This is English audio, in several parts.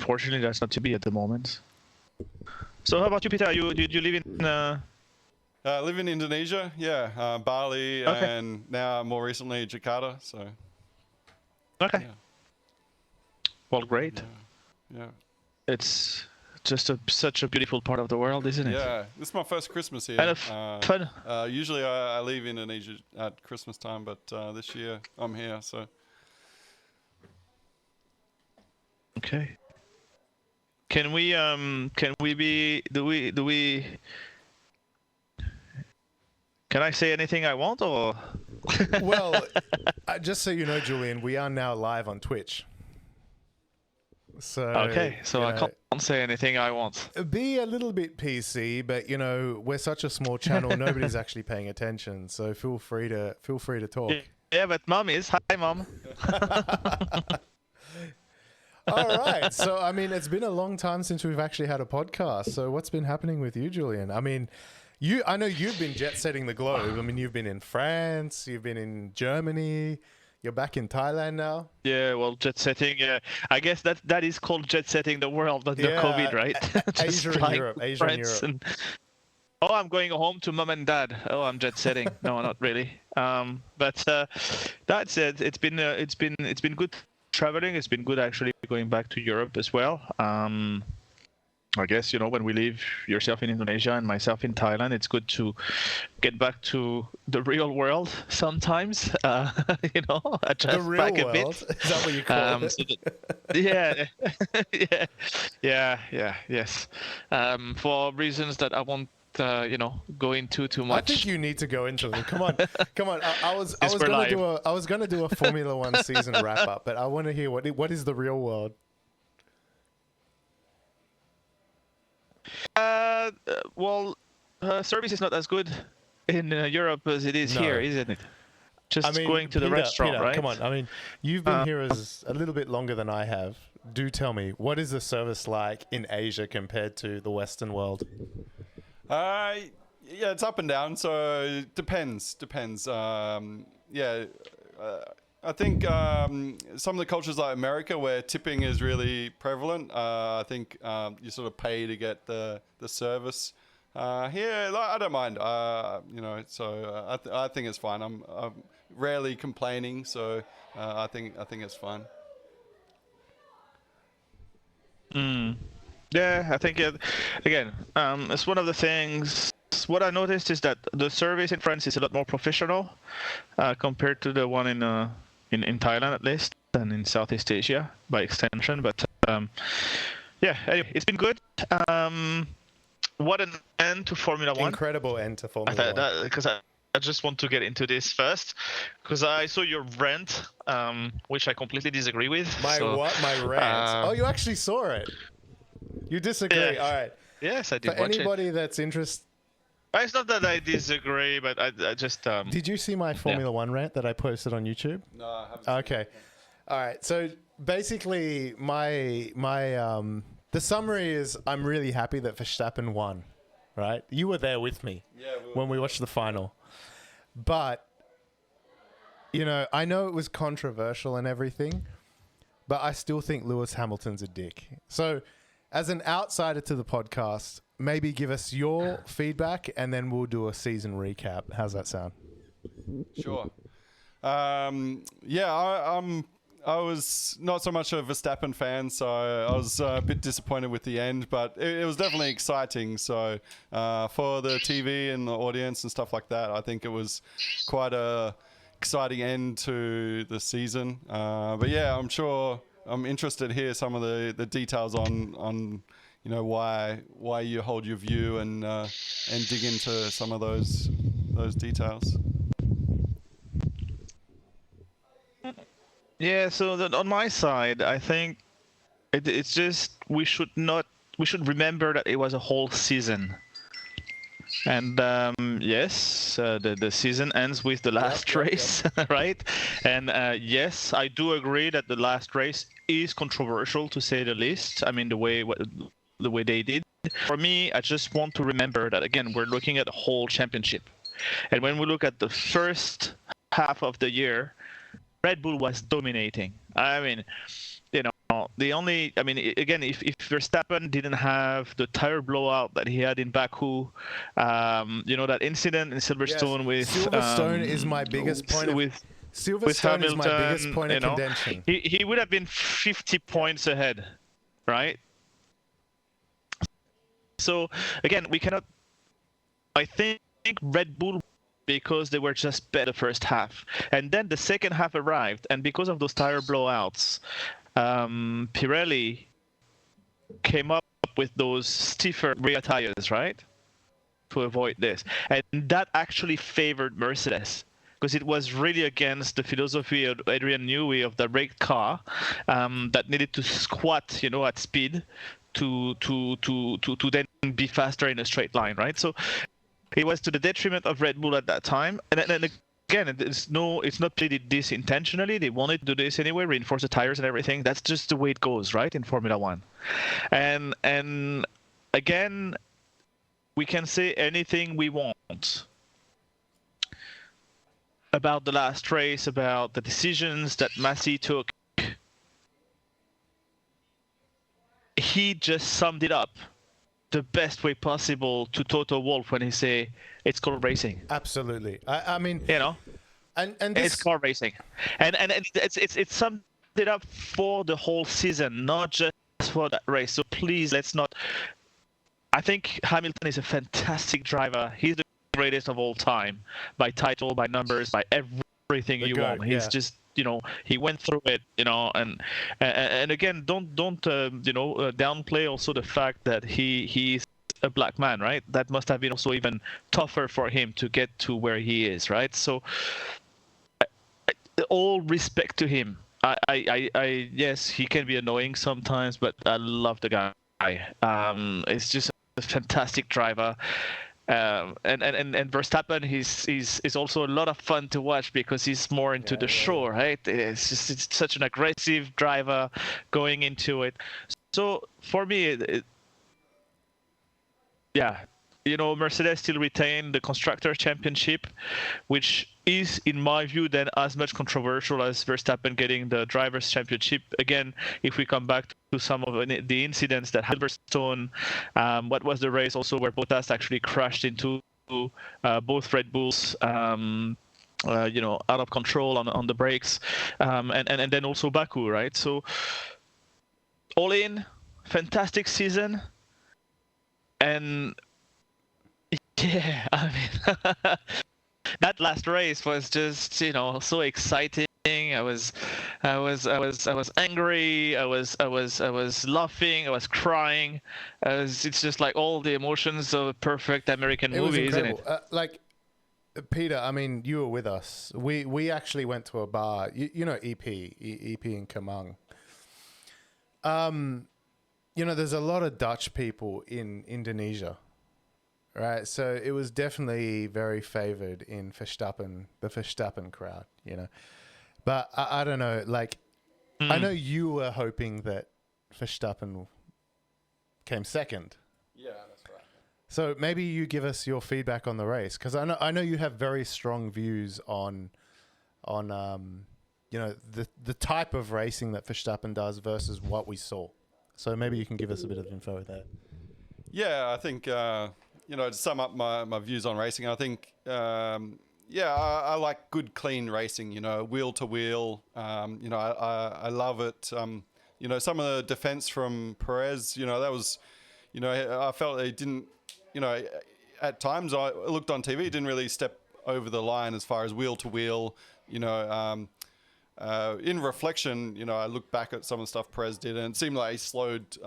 unfortunately, that's not to be at the moment. So how about you, Peter? You live in? I live in Indonesia, Bali, Okay. and now more recently Jakarta. So. Okay. Yeah. Well, great. Yeah. It's just such a beautiful part of the world, isn't it? Yeah, this is my first Christmas here. And fun. Usually I leave Indonesia at Christmas time, but this year I'm here. So. Okay. Can we can I say anything I want, or? Well, just so you know, Julian, we are now live on Twitch. So okay, so I can't say anything I want. Be a little bit PC, but we're such a small channel, nobody's actually paying attention. So feel free to talk. Yeah, but Mom is. Hi, Mom. All right. So I mean, it's been a long time since we've actually had a podcast. So what's been happening with you, Julian? I mean, I know you've been jet setting the globe. I mean, you've been in France, you've been in Germany. You're back in Thailand now? Yeah, well, jet setting, yeah. I guess that is called jet setting the world under COVID, right? Asia and Europe. Oh, I'm going home to mom and dad. Oh, I'm jet setting. No, not really. But that's it. It's been good traveling. It's been good actually going back to Europe as well. I guess, when we live, yourself in Indonesia and myself in Thailand, it's good to get back to the real world sometimes, adjust the real back a world? bit. Is that what you call it? So yes. For reasons that I won't, go into too much. I think you need to go into them. Come on. I was gonna do a Formula One season wrap up, but I want to hear what is the real world. Service is not as good in Europe as it is here, isn't it? Just going to the restaurant, Peter, right? Come on. I mean, you've been here as a little bit longer than I have. Do tell me, what is the service like in Asia compared to the Western world? It's up and down, so it depends. I think some of the cultures like America, where tipping is really prevalent, I think you sort of pay to get the service. Here, I don't mind. So I think it's fine. I'm rarely complaining, so I think it's fine. Yeah, I think again, it's one of the things. What I noticed is that the service in France is a lot more professional compared to the one in Thailand, at least, and in Southeast Asia by extension. But anyway, it's been good. What an end to Formula One! Incredible end to Formula One. Because I just want to get into this first, because I saw your rant, which I completely disagree with. My rant? You actually saw it. You disagree. Yeah. All right. Yes, I did. For anybody that's interested. It's not that I disagree, but I just. Did you see my Formula One rant that I posted on YouTube? No, I haven't. Okay. All right. So basically, my the summary is I'm really happy that Verstappen won. Right? You were there with me when we watched the final. But I know it was controversial and everything, but I still think Lewis Hamilton's a dick. So, as an outsider to the podcast, maybe give us your feedback, and then we'll do a season recap. How's that sound? Sure. I was not so much a Verstappen fan, so I was a bit disappointed with the end, but it was definitely exciting. So for the TV and the audience and stuff like that, I think it was quite a exciting end to the season. But yeah, I'm sure I'm interested to hear some of the details on why you hold your view and dig into some of those details. Yeah, so on my side, I think it's just we should remember that it was a whole season. And yes, the season ends with the last race, right? And yes, I do agree that the last race is controversial, to say the least. I mean, the way they did. For me, I just want to remember that, again, we're looking at the whole championship. And when we look at the first half of the year, Red Bull was dominating. I mean, the only, I mean, again, if Verstappen didn't have the tire blowout that he had in Baku, that incident in Silverstone Silverstone is my biggest point of with Silverstone is my biggest Hamilton, point of contention. he would have been 50 points ahead, right? So again, we cannot. I think Red Bull, because they were just better the first half, and then the second half arrived, and because of those tire blowouts, Pirelli came up with those stiffer rear tires, right, to avoid this, and that actually favored Mercedes because it was really against the philosophy of Adrian Newey of the rigged car that needed to squat, at speed to then be faster in a straight line, right? So it was to the detriment of Red Bull at that time, and again, it's not played this intentionally. They wanted to do this anyway, reinforce the tires and everything. That's just the way it goes, right, in Formula One. And again, we can say anything we want about the last race, about the decisions that Massey took. He just summed it up the best way possible to Toto Wolff when he say it's called racing. Absolutely. I mean, and it's car racing, and it's summed it up for the whole season, not just for that race. So please, let's not. I think Hamilton is a fantastic driver. He's the greatest of all time by title, by numbers, by everything you want. He's just, he went through it, and again, don't downplay also the fact that he's a black man, right? That must have been also even tougher for him to get to where he is, right? So all respect to him. Yes, he can be annoying sometimes, but I love the guy. It's just a fantastic driver. And Verstappen, he's also a lot of fun to watch because he's more into the show, right? It's such an aggressive driver going into it. So for me, Mercedes still retain the Constructors' Championship, which is, in my view, then as much controversial as Verstappen getting the Drivers' Championship. Again, if we come back to some of the incidents that Silverstone, what was the race also where Bottas actually crashed into both Red Bulls, out of control on the brakes, and then also Baku, right? So all in, fantastic season, and yeah, I mean, that last race was just, so exciting. I was angry. I was laughing. I was crying. It's just like all the emotions of a perfect American movie, isn't it? Like, Peter, I mean, you were with us. We actually went to a bar. You know EP in Kemang. There's a lot of Dutch people in Indonesia. Right, so it was definitely very favored in the Verstappen crowd, But I don't know, I know you were hoping that Verstappen came second. Yeah, that's right. So maybe you give us your feedback on the race, because I know you have very strong views on the type of racing that Verstappen does versus what we saw. So maybe you can give us a bit of info with that. Yeah, I think. To sum up my views on racing, I think, I like good, clean racing, wheel to wheel. I love it. Some of the defense from Perez, that was, I felt he didn't, at times I looked on TV, he didn't really step over the line as far as wheel to wheel, in reflection, I looked back at some of the stuff Perez did and it seemed like he slowed,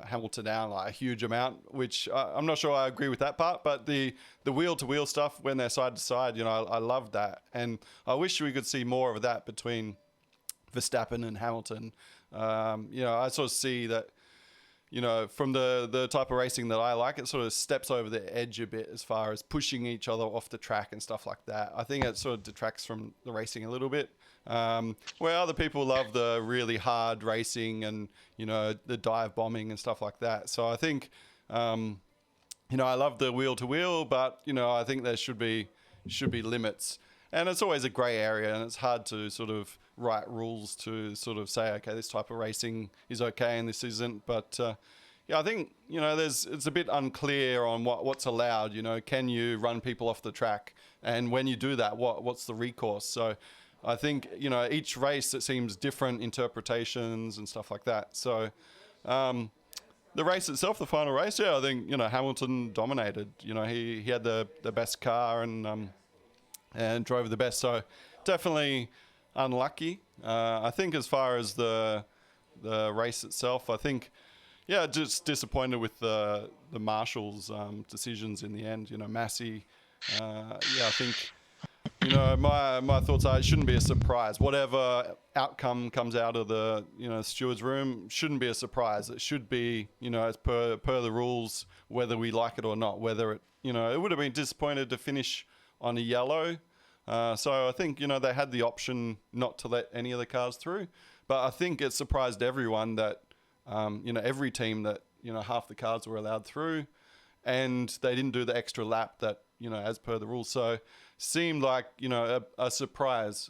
Hamilton down like a huge amount, which I'm not sure I agree with that part, but the wheel-to-wheel stuff when they're side to side, I love that, and I wish we could see more of that between Verstappen and Hamilton. I sort of see that, from the type of racing that I like, it sort of steps over the edge a bit as far as pushing each other off the track and stuff like that. I think it sort of detracts from the racing a little bit. Where other people love the really hard racing and, the dive bombing and stuff like that. So I think, I love the wheel to wheel, but, I think there should be limits. And it's always a grey area, and it's hard to sort of write rules to sort of say, okay, this type of racing is okay and this isn't. But yeah, I think, you know, it's a bit unclear on what's allowed. You know, can you run people off the track? And when you do that, what's the recourse? So I think, you know, each race, it seems different interpretations and stuff like that. So the race itself, the final race, yeah, I think, you know, Hamilton dominated. You know, he had the best car and drove the best. So definitely unlucky. I think as far as the race itself, I think, yeah, just disappointed with the marshals' decisions in the end. You know, Massey, yeah, I think, you know, my thoughts are it shouldn't be a surprise. Whatever outcome comes out of the, you know, steward's room shouldn't be a surprise. It should be, you know, as per the rules, whether we like it or not. Whether it, you know, it would have been disappointed to finish on a yellow. So I think, you know, they had the option not to let any of the cars through. But I think it surprised everyone that, you know, every team that, you know, half the cars were allowed through and they didn't do the extra lap that, you know, as per the rules. So seemed like, you know, a surprise.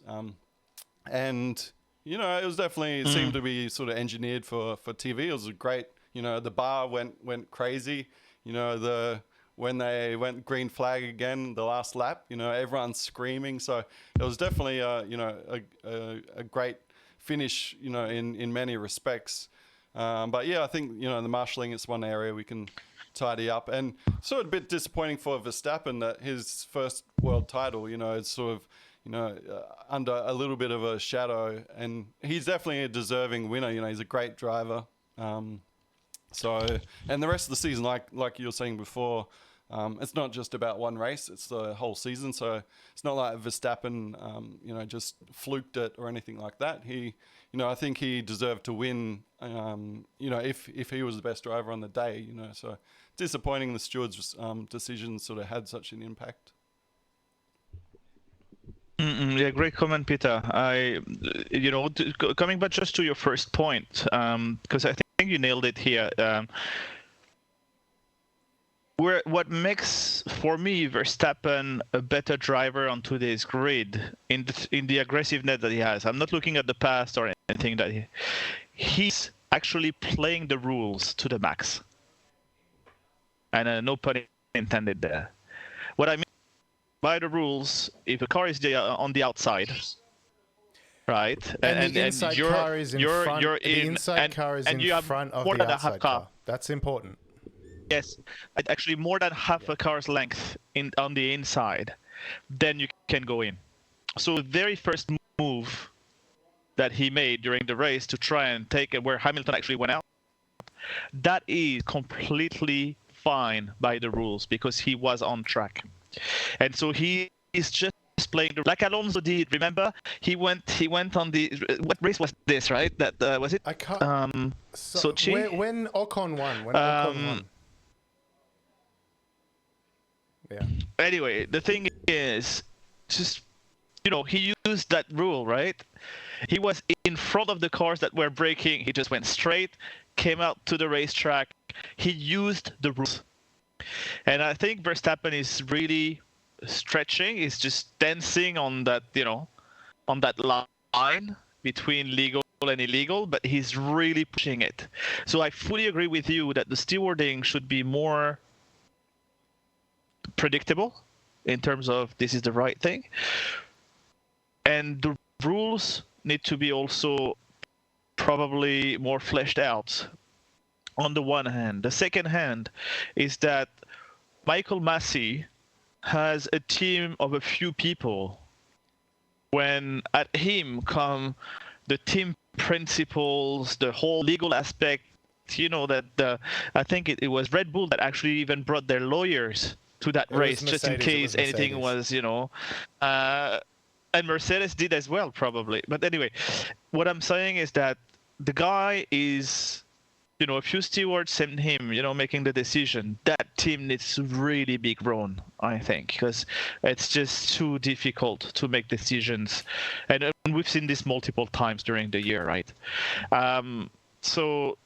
And, you know, it was definitely, it seemed to be sort of engineered for TV. It was a great, you know, the bar went crazy. You know, when they went green flag again, the last lap, you know, everyone's screaming. So it was definitely, you know, a great finish, you know, in many respects. But yeah, I think, you know, the marshalling is one area we can tidy up. And sort of a bit disappointing for Verstappen that his first world title, you know, is sort of, you know, under a little bit of a shadow. And he's definitely a deserving winner. You know, he's a great driver. So, and the rest of the season, like you were saying before, it's not just about one race; it's the whole season. So it's not like Verstappen, you know, just fluked it or anything like that. He, you know, I think he deserved to win. You know, if he was the best driver on the day, you know, so disappointing the steward's decisions sort of had such an impact. Yeah, great comment, Peter. You know, coming back just to your first point, because I think you nailed it here. What makes, for me, Verstappen a better driver on today's grid in the aggressiveness that he has. I'm not looking at the past or anything that he's actually playing the rules to the max. And no pun intended there. What I mean by the rules, if a car is on the outside, right, and the inside car is in front. You're the in, inside car is and in you have front of more the than a outside half car. car. That's important. Yes, actually more than half a car's length on the inside, then you can go in. So the very first move that he made during the race to try and take it where Hamilton actually went out, that is completely fine by the rules because he was on track. And so he is just playing like Alonso did. Remember, he went on the what race was this? Right? That was it. I can't. Sochi. When Ocon won. When Ocon won. Yeah. Anyway, the thing is, just, you know, he used that rule, right? He was in front of the cars that were braking. He just went straight, came out to the racetrack. He used the rules. And I think Verstappen is really stretching. He's just dancing on that, you know, on that line between legal and illegal, but he's really pushing it. So I fully agree with you that the stewarding should be more predictable in terms of this is the right thing. And the rules need to be also probably more fleshed out on the one hand. The second hand is that Michael Massey has a team of a few people. When at him come the team principles, the whole legal aspect, you know, that I think it was Red Bull that actually even brought their lawyers to that race just in case anything was, you know, and Mercedes did as well, probably. But anyway, what I'm saying is that the guy is, you know, a few stewards sent him, you know, making the decision. That team needs to really be grown, I think, because it's just too difficult to make decisions. And we've seen this multiple times during the year, right? So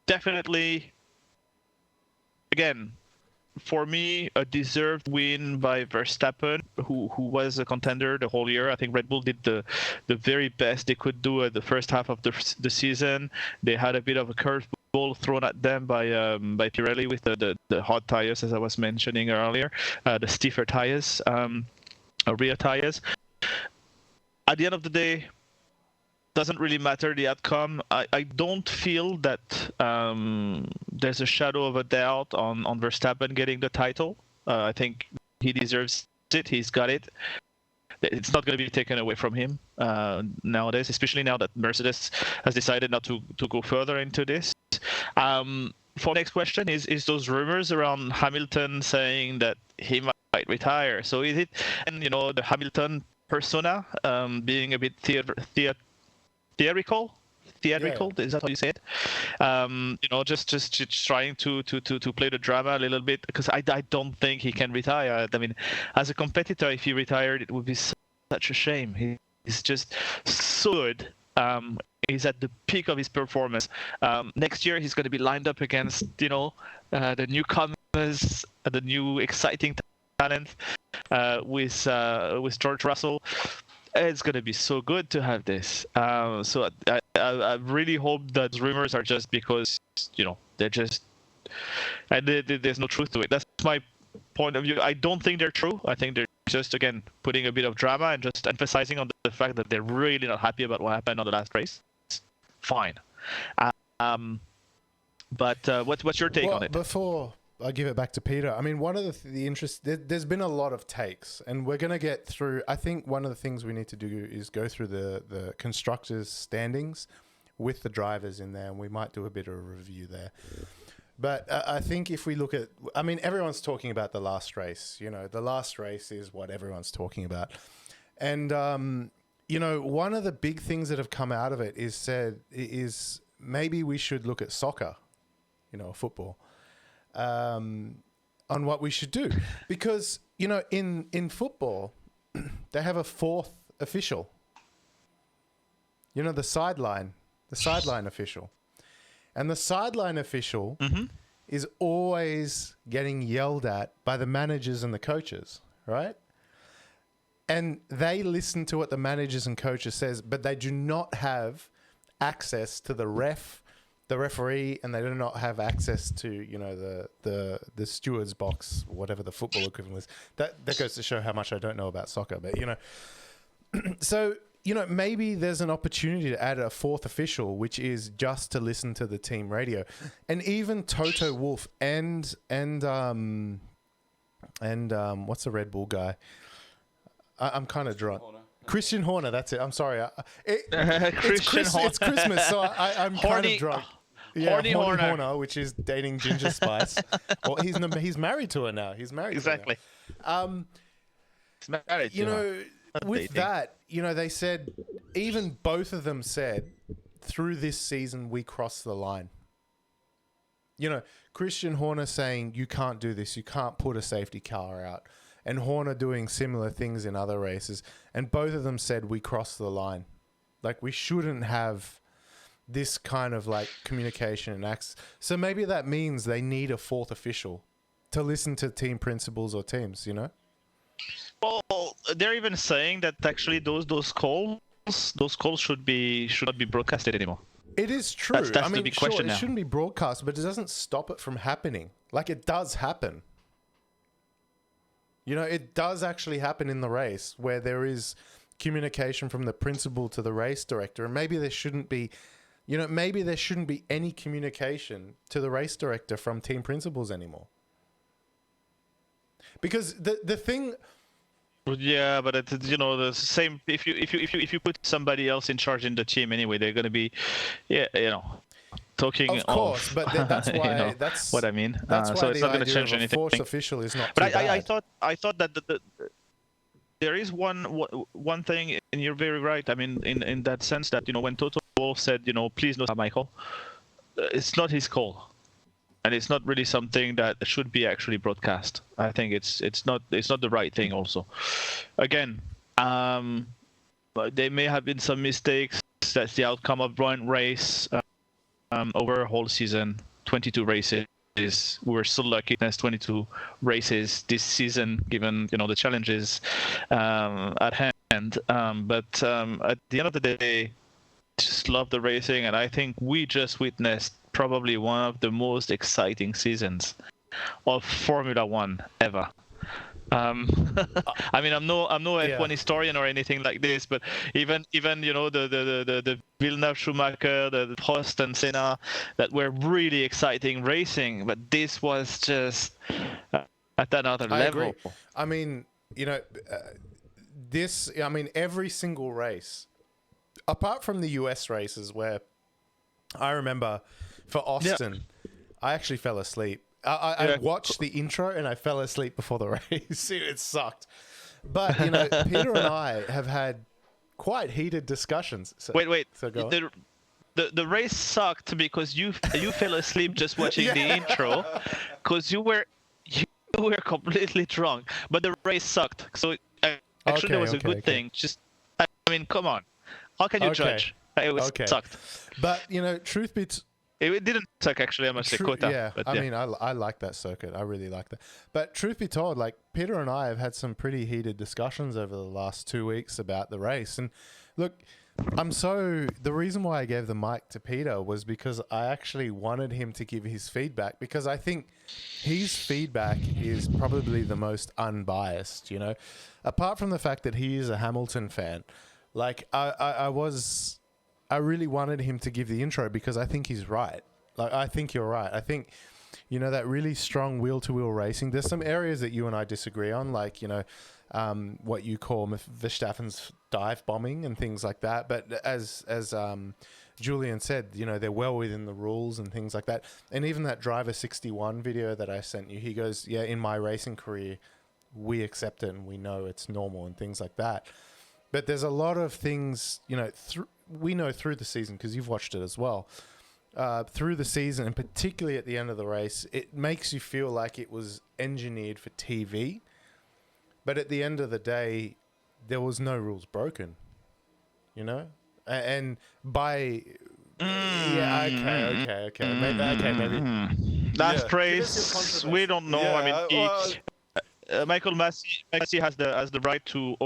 definitely, again, for me, a deserved win by Verstappen, who was a contender the whole year. I think Red Bull did the very best they could do at the first half of the season. They had a bit of a curveball thrown at them by Pirelli with the hard tires, as I was mentioning earlier, the stiffer tires, rear tires. At the end of the day, doesn't really matter the outcome. I don't feel that there's a shadow of a doubt on Verstappen getting the title. I think he deserves it. He's got it. It's not going to be taken away from him nowadays, especially now that Mercedes has decided not to go further into this. For next question is those rumors around Hamilton saying that he might retire. So is it, and the Hamilton persona being a bit theatrical, Yeah. is that how you say it? Just trying to play the drama a little bit, because I don't think he can retire. I mean, as a competitor, if he retired, it would be such a shame. He's just so good. He's at the peak of his performance. Next year, he's going to be lined up against the newcomers, the new exciting talent with George Russell. It's going to be so good to have this. So I really hope that rumors are just because, they're just... And there's no truth to it. That's my point of view. I don't think they're true. I think they're just, again, putting a bit of drama and just emphasizing on the fact that they're really not happy about what happened on the last race. Fine. But what's your take on it? Before I give it back to Peter, I mean, one of the interest, there's been a lot of takes, and we're going to get through. I think one of the things we need to do is go through the constructors' standings with the drivers in there, and we might do a bit of a review there. But I think if we look at, I mean, everyone's talking about the last race. The last race is what everyone's talking about. And, one of the big things that have come out of it is maybe we should look at soccer, football. On what we should do, because in football they have a fourth official, the sideline official, and the sideline official is always getting yelled at by the managers and the coaches, right? And they listen to what the managers and coaches says, but they do not have access to the referee, and they do not have access to the steward's box, whatever the football equivalent is. That goes to show how much I don't know about soccer. But so maybe there's an opportunity to add a fourth official, which is just to listen to the team radio. And even Toto Wolff and what's the Red Bull guy? I'm kind of drunk. Christian Horner, that's it. I'm sorry. It's Christmas, so I'm kind of drunk. Yeah, Horny Horner, which is dating Ginger Spice. Well, he's married to her now. He's married exactly. to her. He's married to her. With that, they said, even both of them said, through this season, we crossed the line. Christian Horner saying, you can't do this. You can't put a safety car out. And Horner doing similar things in other races. And both of them said, we crossed the line. Like, we shouldn't have this kind of communication and access. So maybe that means they need a fourth official to listen to team principals or teams, Well, they're even saying that actually those calls should not be broadcasted anymore. It is true. That's the big question now. It shouldn't be broadcast, but it doesn't stop it from happening. It does happen. It does actually happen in the race where there is communication from the principal to the race director, and maybe there shouldn't be any communication to the race director from team principals anymore. Because the thing. Yeah, but it's the same. If you put somebody else in charge in the team anyway, they're going to be, talking. Of course, but that's why that's what I mean. That's why so it's the not going to idea change of a anything. force official is not. But too bad. I thought that there is one thing, and you're very right. I mean, in that sense that when Toto Wolff said please no Michael, it's not his call. And it's not really something that should be actually broadcast. I think it's not the right thing. Also, again, but there may have been some mistakes. That's the outcome of one race over a whole season, 22 races. We were so lucky. There's 22 races this season, given the challenges at hand. But at the end of the day, just love the racing, and I think we just witnessed probably one of the most exciting seasons of Formula One ever. I mean, I'm no F1 historian or anything like this, but even the Villeneuve Schumacher, the Prost and Senna, that were really exciting racing, but this was just at another level. Agree. I mean, every single race, apart from the US races, where I remember for Austin, I actually fell asleep. I watched the intro and I fell asleep before the race. It sucked. But, Peter and I have had quite heated discussions. So, wait. So go on. The race sucked because you fell asleep just watching the intro, because you were completely drunk. But the race sucked. So actually, it was a good thing. Just, I mean, come on. How can you judge? It sucked. But, truth be it didn't suck, actually. I must say, Kota. Yeah, but I mean, I like that circuit. I really like that. But truth be told, like, Peter and I have had some pretty heated discussions over the last 2 weeks about the race. And look, the reason why I gave the mic to Peter was because I actually wanted him to give his feedback, because I think his feedback is probably the most unbiased, apart from the fact that he is a Hamilton fan. Like, I really wanted him to give the intro because I think he's right. Like, I think you're right. I think, that really strong wheel-to-wheel racing. There's some areas that you and I disagree on, like, what you call Verstappen's dive bombing and things like that. But as Julian said, they're well within the rules and things like that. And even that Driver 61 video that I sent you, he goes, yeah, in my racing career, we accept it and we know it's normal and things like that. But there's a lot of things, we know through the season, because you've watched it as well, through the season, and particularly at the end of the race, it makes you feel like it was engineered for TV. But at the end of the day, there was no rules broken, And by... Yeah, okay. Maybe. That's praise. We don't know. Yeah, I mean, Michael Massey has the right to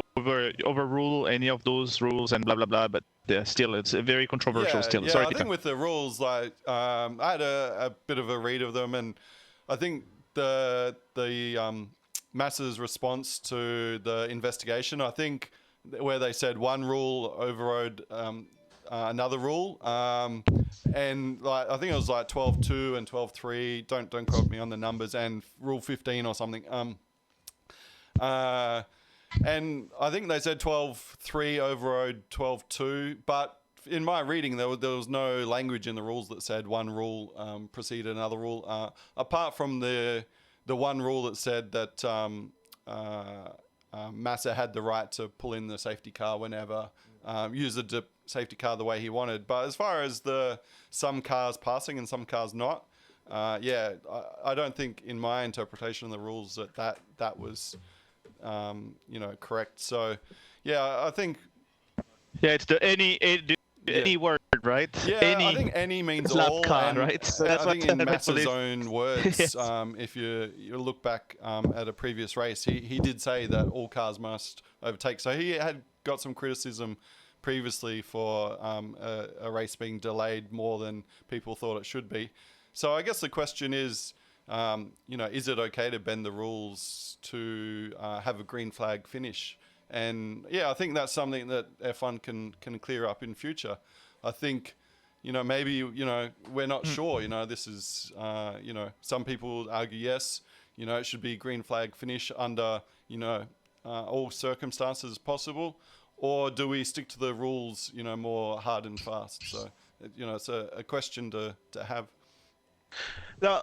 overrule any of those rules and blah blah blah, but still, it's a very controversial. Yeah, Sorry, I think with the rules, like, I had a bit of a read of them, and I think the Massa's response to the investigation, I think where they said one rule overrode another rule, and like I think it was like 12.2 and 12.3. Don't quote me on the numbers, and Rule 15 or something. And I think they said 12.3 overrode 12.2, but in my reading, there was no language in the rules that said one rule preceded another rule, apart from the one rule that said that Massa had the right to pull in the safety car whenever, use the safety car the way he wanted. But as far as some cars passing and some cars not, I don't think in my interpretation of the rules that was correct. So, yeah, I think. Yeah, it's the any word, right? Yeah, I think any means all. Car, right? So that's I think in Massa's own words, yes. If you look back at a previous race, he did say that all cars must overtake. So he had got some criticism previously for a race being delayed more than people thought it should be. So I guess the question is, is it okay to bend the rules to have a green flag finish? And yeah, I think that's something that F1 can clear up in future. I think, maybe, we're not sure, this is, some people argue yes, it should be green flag finish under, all circumstances possible, or do we stick to the rules, more hard and fast? So, it's a question to have. Now,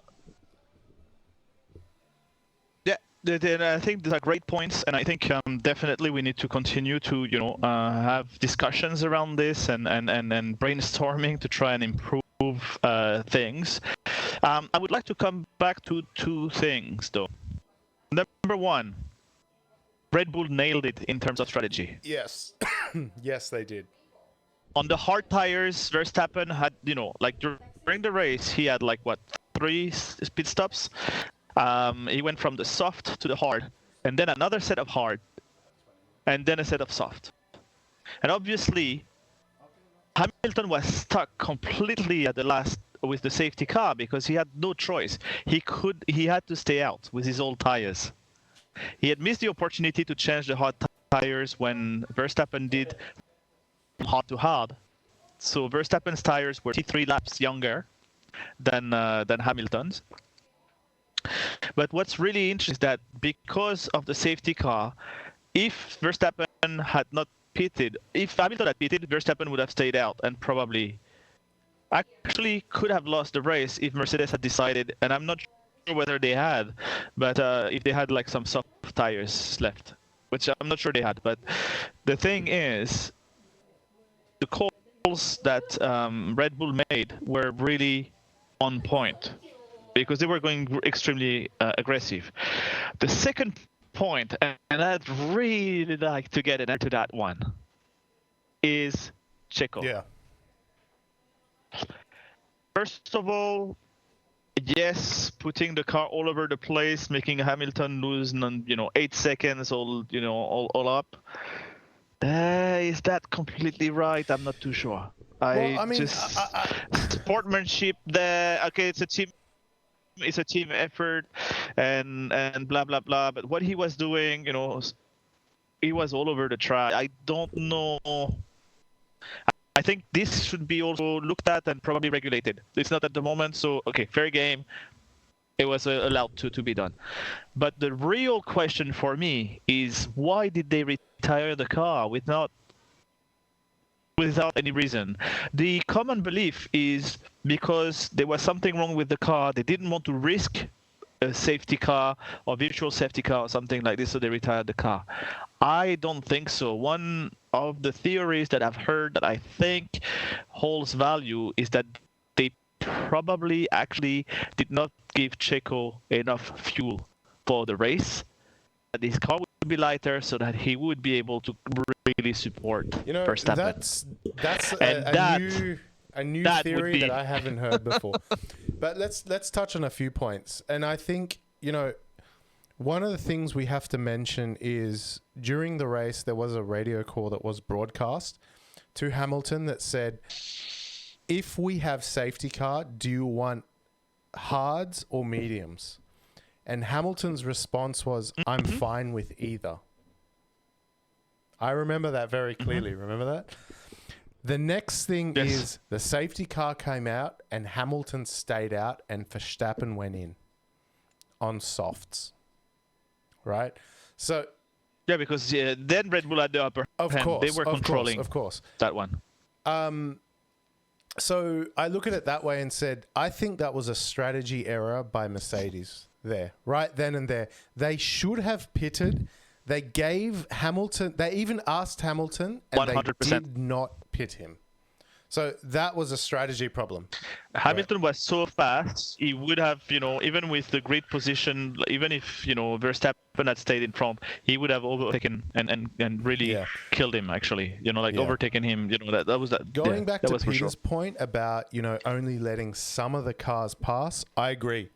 I think these are great points, and I think definitely we need to continue to have discussions around this and brainstorming to try and improve things. I would like to come back to two things, though. Number one, Red Bull nailed it in terms of strategy. Yes, yes, they did. On the hard tires, Verstappen had during the race he had 3 3 pit stops. He went from the soft to the hard, and then another set of hard, and then a set of soft. And obviously, Hamilton was stuck completely at the last with the safety car because he had no choice. He had to stay out with his old tires. He had missed the opportunity to change the hard tires when Verstappen did from hard to hard. So Verstappen's tires were 3 laps younger than Hamilton's. But what's really interesting is that because of the safety car, if Verstappen had not pitted, if Hamilton had pitted, Verstappen would have stayed out and probably actually could have lost the race if Mercedes had decided, and I'm not sure whether they had, but if they had like some soft tires left, which I'm not sure they had. But the thing is, the calls that Red Bull made were really on point because they were going extremely aggressive. The second point, and I'd really like to get into that one, is Checo. Yeah. First of all, yes, putting the car all over the place, making Hamilton lose, 8 seconds, all up. Is that completely right? I'm not too sure. Sportsmanship there. Okay, it's a team effort, and blah blah blah. But what he was doing, he was all over the track. I don't know. I think this should be also looked at and probably regulated. It's not at the moment, so okay, fair game. It was allowed to be done. But the real question for me is why did they retire the car without any reason? The common belief is because there was something wrong with the car. They didn't want to risk a safety car or virtual safety car or something like this, so they retired the car. I don't think so. One of the theories that I've heard that I think holds value is that they probably actually did not give Checo enough fuel for the race. That his car would be lighter so that he would be able to really support Verstappen. That's a new theory that I haven't heard before. But let's touch on a few points. And I think, one of the things we have to mention is during the race, there was a radio call that was broadcast to Hamilton that said, if we have safety car, do you want hards or mediums? And Hamilton's response was, I'm fine with either. I remember that very clearly. Remember that? The next thing is the safety car came out and Hamilton stayed out and Verstappen went in on softs. Right? So... yeah, because then Red Bull had the upper hand. They were controlling that one. So I look at it that way and said, I think that was a strategy error by Mercedes there, right then and there. They should have pitted. They gave Hamilton, they even asked Hamilton, and 100%. They did not pit him. So that was a strategy problem. Hamilton was so fast, he would have, even with the grid position, even if, Verstappen had stayed in front, he would have overtaken and really killed him, actually. Overtaken him, that was that. Going back to Peter's point about, only letting some of the cars pass, I agree.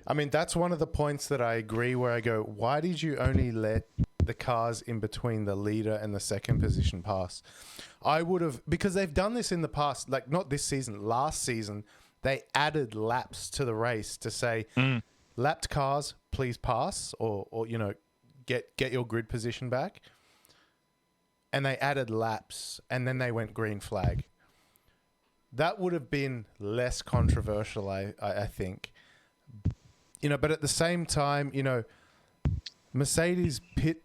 I mean, that's one of the points that I agree where I go, why did you only let the cars in between the leader and the second position pass? I would have, because they've done this in the past, like not this season, last season, they added laps to the race to say, lapped cars, please pass or get your grid position back. And they added laps and then they went green flag. That would have been less controversial, I think. But at the same time, Mercedes pit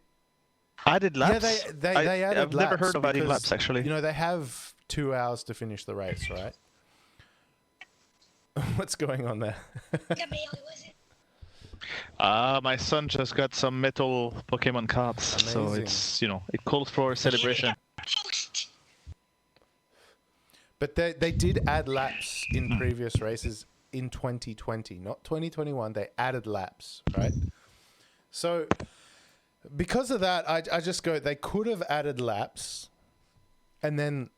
added laps. Yeah, they added I've laps. Never heard of adding laps, actually. They have 2 hours to finish the race, right? What's going on there? My son just got some metal Pokemon cards, amazing. So it's it calls for a celebration. But they did add laps in previous races in 2020, not 2021. They added laps, right? So because of that, I just go, they could have added laps and then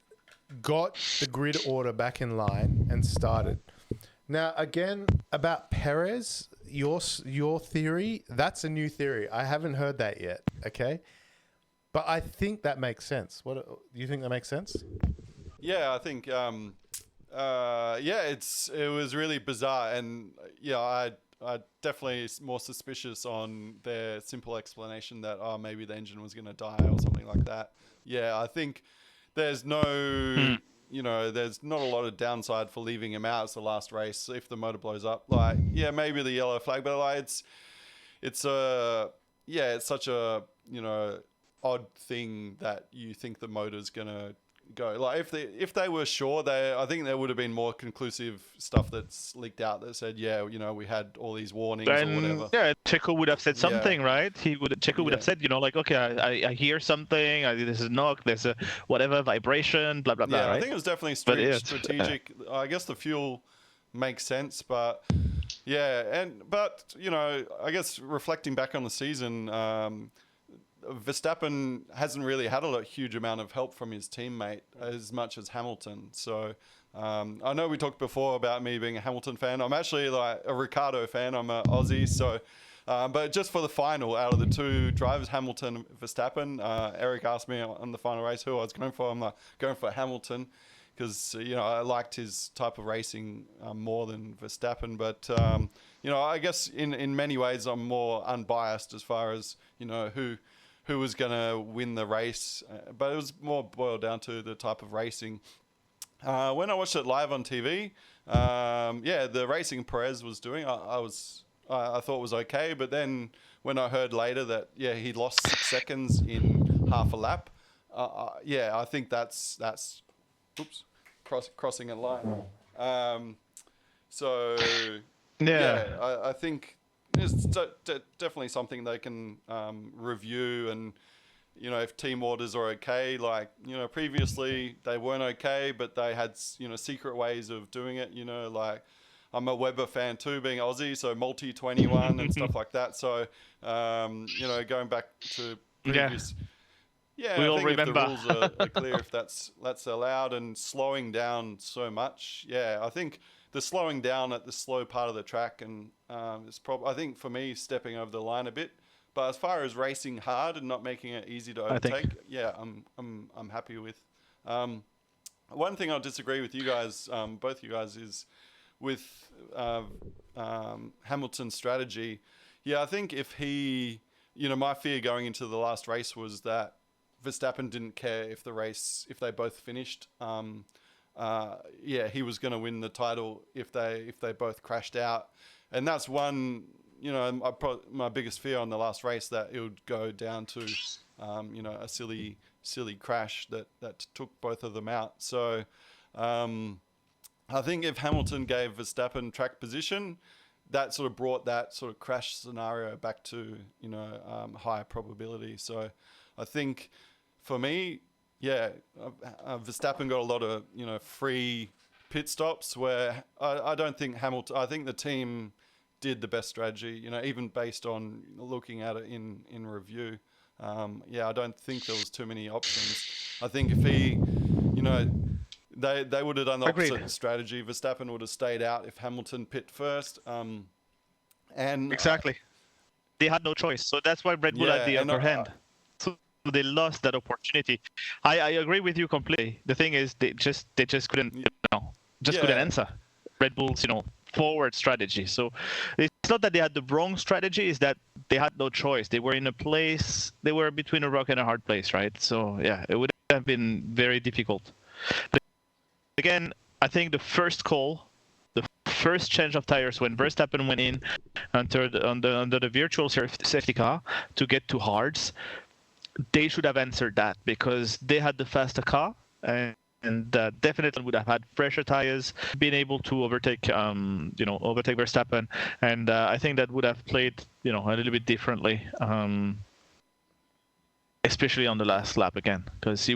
got the grid order back in line and started. Now, again, about Perez, your theory, that's a new theory. I haven't heard that yet, okay? But I think that makes sense. What do you think that makes sense? Yeah, I think it was really bizarre, and I definitely more suspicious on their simple explanation that maybe the engine was going to die or something like that. Yeah, I think there's no there's not a lot of downside for leaving him out as the last race if the motor blows up. Like, yeah, maybe the yellow flag, but like it's such a odd thing that you think the motor's gonna go. Like if they were sure, I think there would have been more conclusive stuff that's leaked out that said, we had all these warnings or whatever. Yeah, Checo would have said something, right? Checo would have said, like, okay, I hear something. There's a knock. There's a whatever vibration. Blah blah blah. Yeah, right? I think it was definitely strategic. I guess the fuel makes sense, but yeah, but I guess reflecting back on the season. Verstappen hasn't really had a huge amount of help from his teammate as much as Hamilton. So I know we talked before about me being a Hamilton fan. I'm actually like a Ricciardo fan. I'm an Aussie. So, but just for the final, out of the two drivers, Hamilton, Verstappen, Eric asked me on the final race who I was going for. I'm like, going for Hamilton because, I liked his type of racing more than Verstappen. But, I guess in many ways I'm more unbiased as far as, who was going to win the race, but it was more boiled down to the type of racing. When I watched it live on TV, the racing Perez was doing, I thought was okay, but then when I heard later that he lost 6 seconds in half a lap, I think that's crossing a line. I think it's definitely something they can review, and if team orders are okay, like previously they weren't okay, but they had secret ways of doing it. Like I'm a Weber fan too, being Aussie, so multi 21 and stuff like that. So going back to previous. Yeah, we I all think remember. if the rules are clear, if that's allowed, and slowing down so much, I think the slowing down at the slow part of the track, and it's I think for me stepping over the line a bit. But as far as racing hard and not making it easy to overtake, I'm happy with. One thing I'll disagree with you guys, both you guys, is with Hamilton's strategy. Yeah, I think if he, my fear going into the last race was that Verstappen didn't care if they both finished. He was going to win the title if they both crashed out, and that's one. My biggest fear on the last race, that it would go down to, a silly crash that took both of them out. So, I think if Hamilton gave Verstappen track position, that sort of brought that sort of crash scenario back to higher probability. So, I think for me, Verstappen got a lot of free pit stops where I don't think Hamilton. I think the team did the best strategy. Even based on looking at it in review. I don't think there was too many options. I think if he, they would have done the opposite strategy. Verstappen would have stayed out if Hamilton pit first. And exactly, they had no choice. So that's why Red Bull had the upper hand. So they lost that opportunity. I agree with you completely. The thing is, they just couldn't couldn't answer Red Bull's forward strategy. So it's not that they had the wrong strategy, it's that they had no choice. They were they were between a rock and a hard place, right? So it would have been very difficult. But again, I think the first first change of tires when Verstappen went in under the virtual safety car to get to hards, they should have answered that because they had the faster car and definitely would have had fresher tires, been able to overtake Verstappen, and I think that would have played a little bit differently, especially on the last lap again, because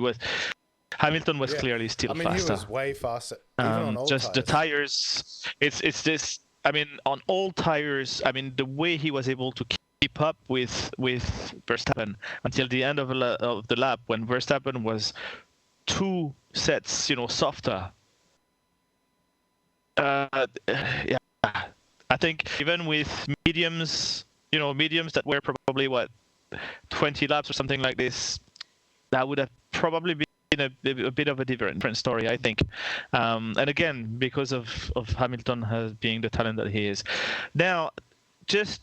Hamilton was clearly still faster. He was way faster, even on old just tires. The tires. It's this. I mean, on old tires. I mean, the way he was able to keep up with Verstappen until the end of the lap, when Verstappen was 2 sets, softer. Yeah, I think even with mediums that were probably 20 laps or something like this, that would have probably been a bit of a different story, I think. And again, because of Hamilton being the talent that he is. Now, just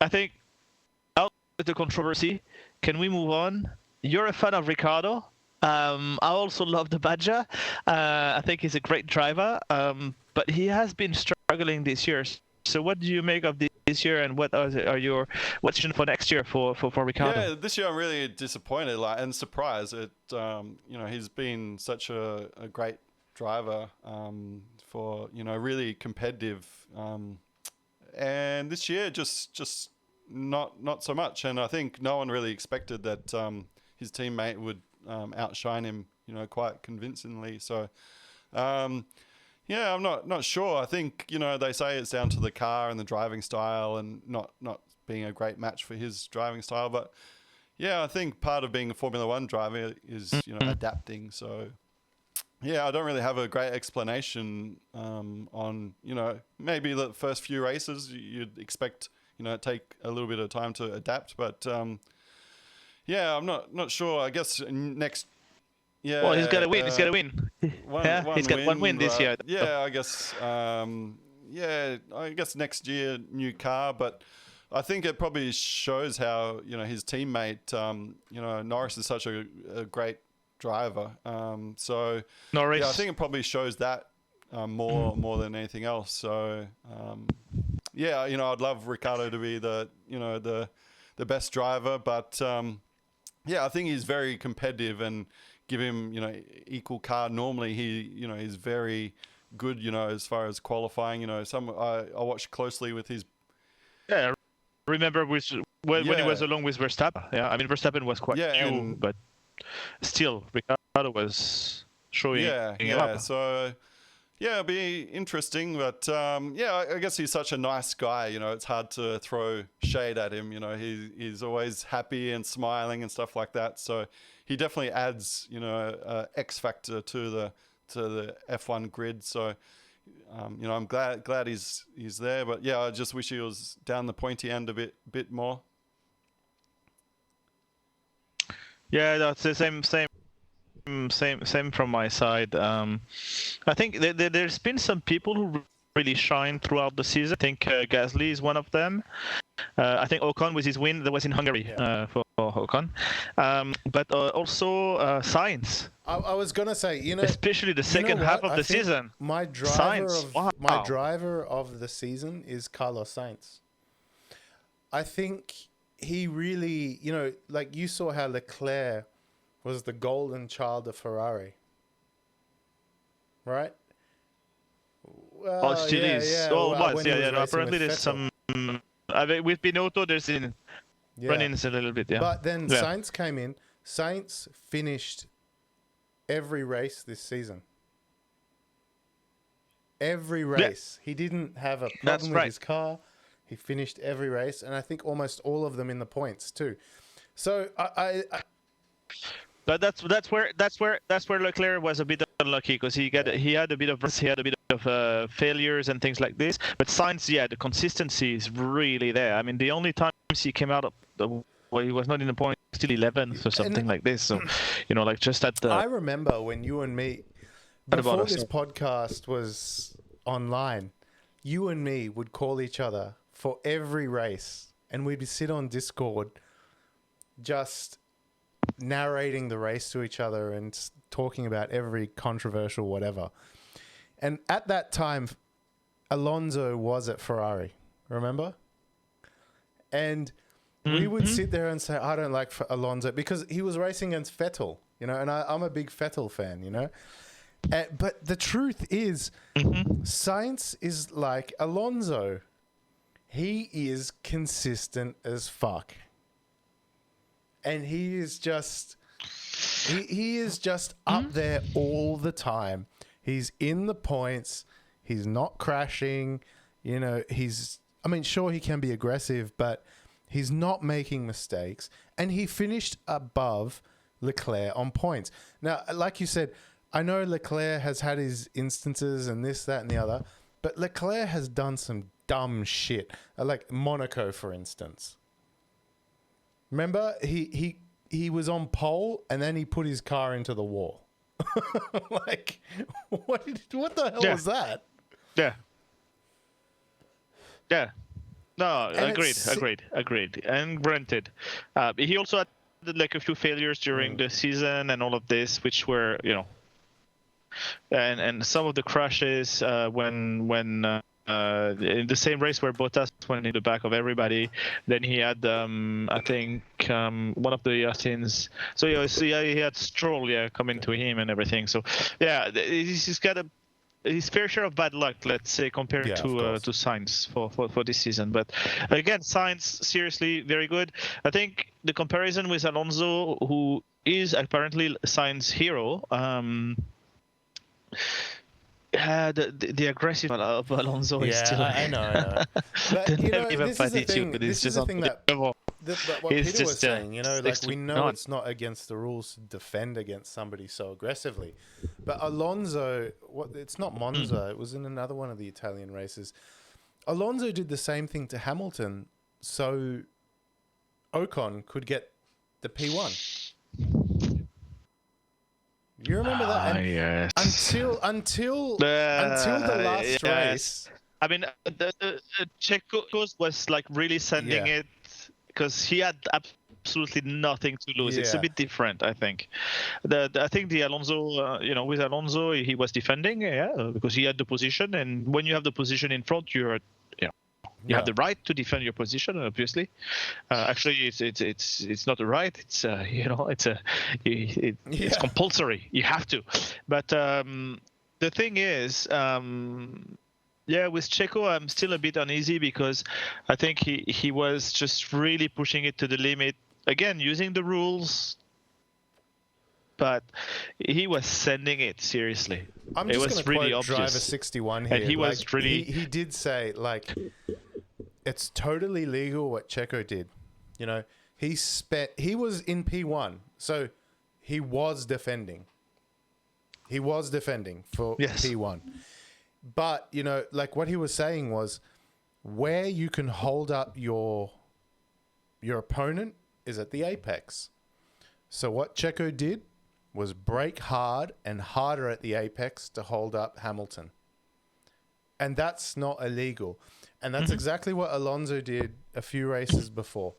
I think out of the controversy, can we move on? You're a fan of Ricardo. I also love the Badger. I think he's a great driver, but he has been struggling this year. So what do you make of this year, and are your what's vision for next year for Ricardo? Yeah, this year I'm really disappointed, and surprised. He's been such a great driver, for really competitive, and this year just not so much. And I think no one really expected that his teammate would outshine him, quite convincingly. So. Yeah, I'm not sure. I think they say it's down to the car and the driving style, and not being a great match for his driving style. But yeah, I think part of being a Formula One driver is adapting. So yeah, I don't really have a great explanation on maybe the first few races you'd expect take a little bit of time to adapt, but yeah, I'm not sure. I guess next. Yeah. Well, he's got to win. He's got to win. He's got one win this year. Yeah, I guess. I guess next year new car, but I think it probably shows how his teammate. Norris is such a great driver. So Norris. Yeah, I think it probably shows that more than anything else. So yeah, I'd love Ricardo to be the best driver, but yeah, I think he's very competitive, and give him equal car. Normally he's very good as far as qualifying. I watched closely with his. Yeah, remember when he was along with Verstappen. Yeah, I mean Verstappen was quite new, but still Ricardo was showing. Yeah. So yeah, it'll be interesting, but yeah, I guess he's such a nice guy. It's hard to throw shade at him. He's always happy and smiling and stuff like that. So he definitely adds X factor to the F1 grid. So I'm glad he's there, but yeah, I just wish he was down the pointy end a bit more. Yeah, that's the same from my side. I think there's been some people who really shine throughout the season. I think Gasly is one of them. I think Ocon with his win that was in Hungary for Ocon, but also Sainz. I was gonna say, especially the second half of the season. My driver of the season is Carlos Sainz. I think he really, like you saw how Leclerc was the golden child of Ferrari, right? Well, it still is. Yeah, oh, it was. Yeah. No, apparently, there's some. With Binotto, there's run-ins a little bit. Yeah. But then Sainz came in. Sainz finished every race this season. Every race. He didn't have a problem with his car. He finished every race, and I think almost all of them in the points too. So But that's where Leclerc was a bit unlucky, because he had a bit of failures and things like this. But Sainz, the consistency is really there. I mean, the only times he came out of he was not in the point, still 11th or something like this. So, like just at the. I remember when you and me, before this podcast was online, you and me would call each other for every race, and we'd sit on Discord, just narrating the race to each other and talking about every controversial whatever. And at that time, Alonso was at Ferrari, remember? And we would sit there and say, I don't like Alonso, because he was racing against Vettel, and I'm a big Vettel fan, but the truth is, Sainz is like Alonso. He is consistent as fuck. And he is just up there all the time. He's in the points. He's not crashing. Sure, he can be aggressive, but he's not making mistakes. And he finished above Leclerc on points. Now, like you said, I know Leclerc has had his instances and this, that, and the other, but Leclerc has done some dumb shit. Like Monaco, for instance. Remember, he was on pole and then he put his car into the wall. Like, what the hell was that? Yeah. Yeah. No, And agreed. And granted, he also had like a few failures during the season and all of this, which were, and some of the crashes when in the same race where Bottas went in the back of everybody, then he had I think one of the Austins. So he had Stroll coming to him and everything. So he's got his fair share of bad luck, let's say, compared to Sainz for this season. But again, Sainz, seriously, very good. I think the comparison with Alonso, who is apparently Sainz's hero, the aggressive of Alonso is still... I know. But, this is the thing. This is the thing that what Peter was saying, like we know it's not against the rules to defend against somebody so aggressively. But Alonso, it's not Monza. It was in another one of the Italian races. Alonso did the same thing to Hamilton, so Ocon could get the P1. You remember that? And yes. Until the last race. I mean, the Checo was like really sending it because he had absolutely nothing to lose. It's a bit different, I think. I think the Alonso, with Alonso, he was defending, because he had the position, and when you have the position in front, you have the right to defend your position. Obviously, actually, it's not a right. It's it's compulsory. You have to. But the thing is, with Checo, I'm still a bit uneasy because I think he was just really pushing it to the limit. Again, using the rules, but he was sending it seriously. I'm just going to quote Driver 61 here. And he was really... He did say, like, it's totally legal what Checo did. He was in P1, so he was defending. He was defending for P1. But, like what he was saying was where you can hold up your opponent is at the apex. So what Checo did was brake hard and harder at the apex to hold up Hamilton. And that's not illegal. And that's exactly what Alonso did a few races before.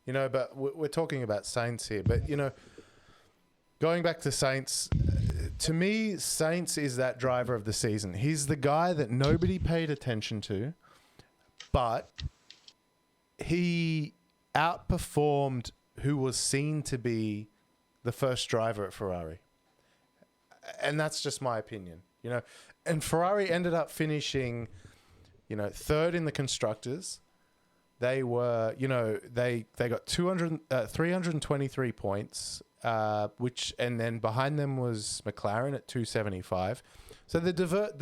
But we're talking about Sainz here. But, going back to Sainz, to me, Sainz is that driver of the season. He's the guy that nobody paid attention to, but he outperformed who was seen to be the first driver at Ferrari. And that's just my opinion, And Ferrari ended up finishing, third in the constructors. They were, they got 323 points, and then behind them was McLaren at 275. So they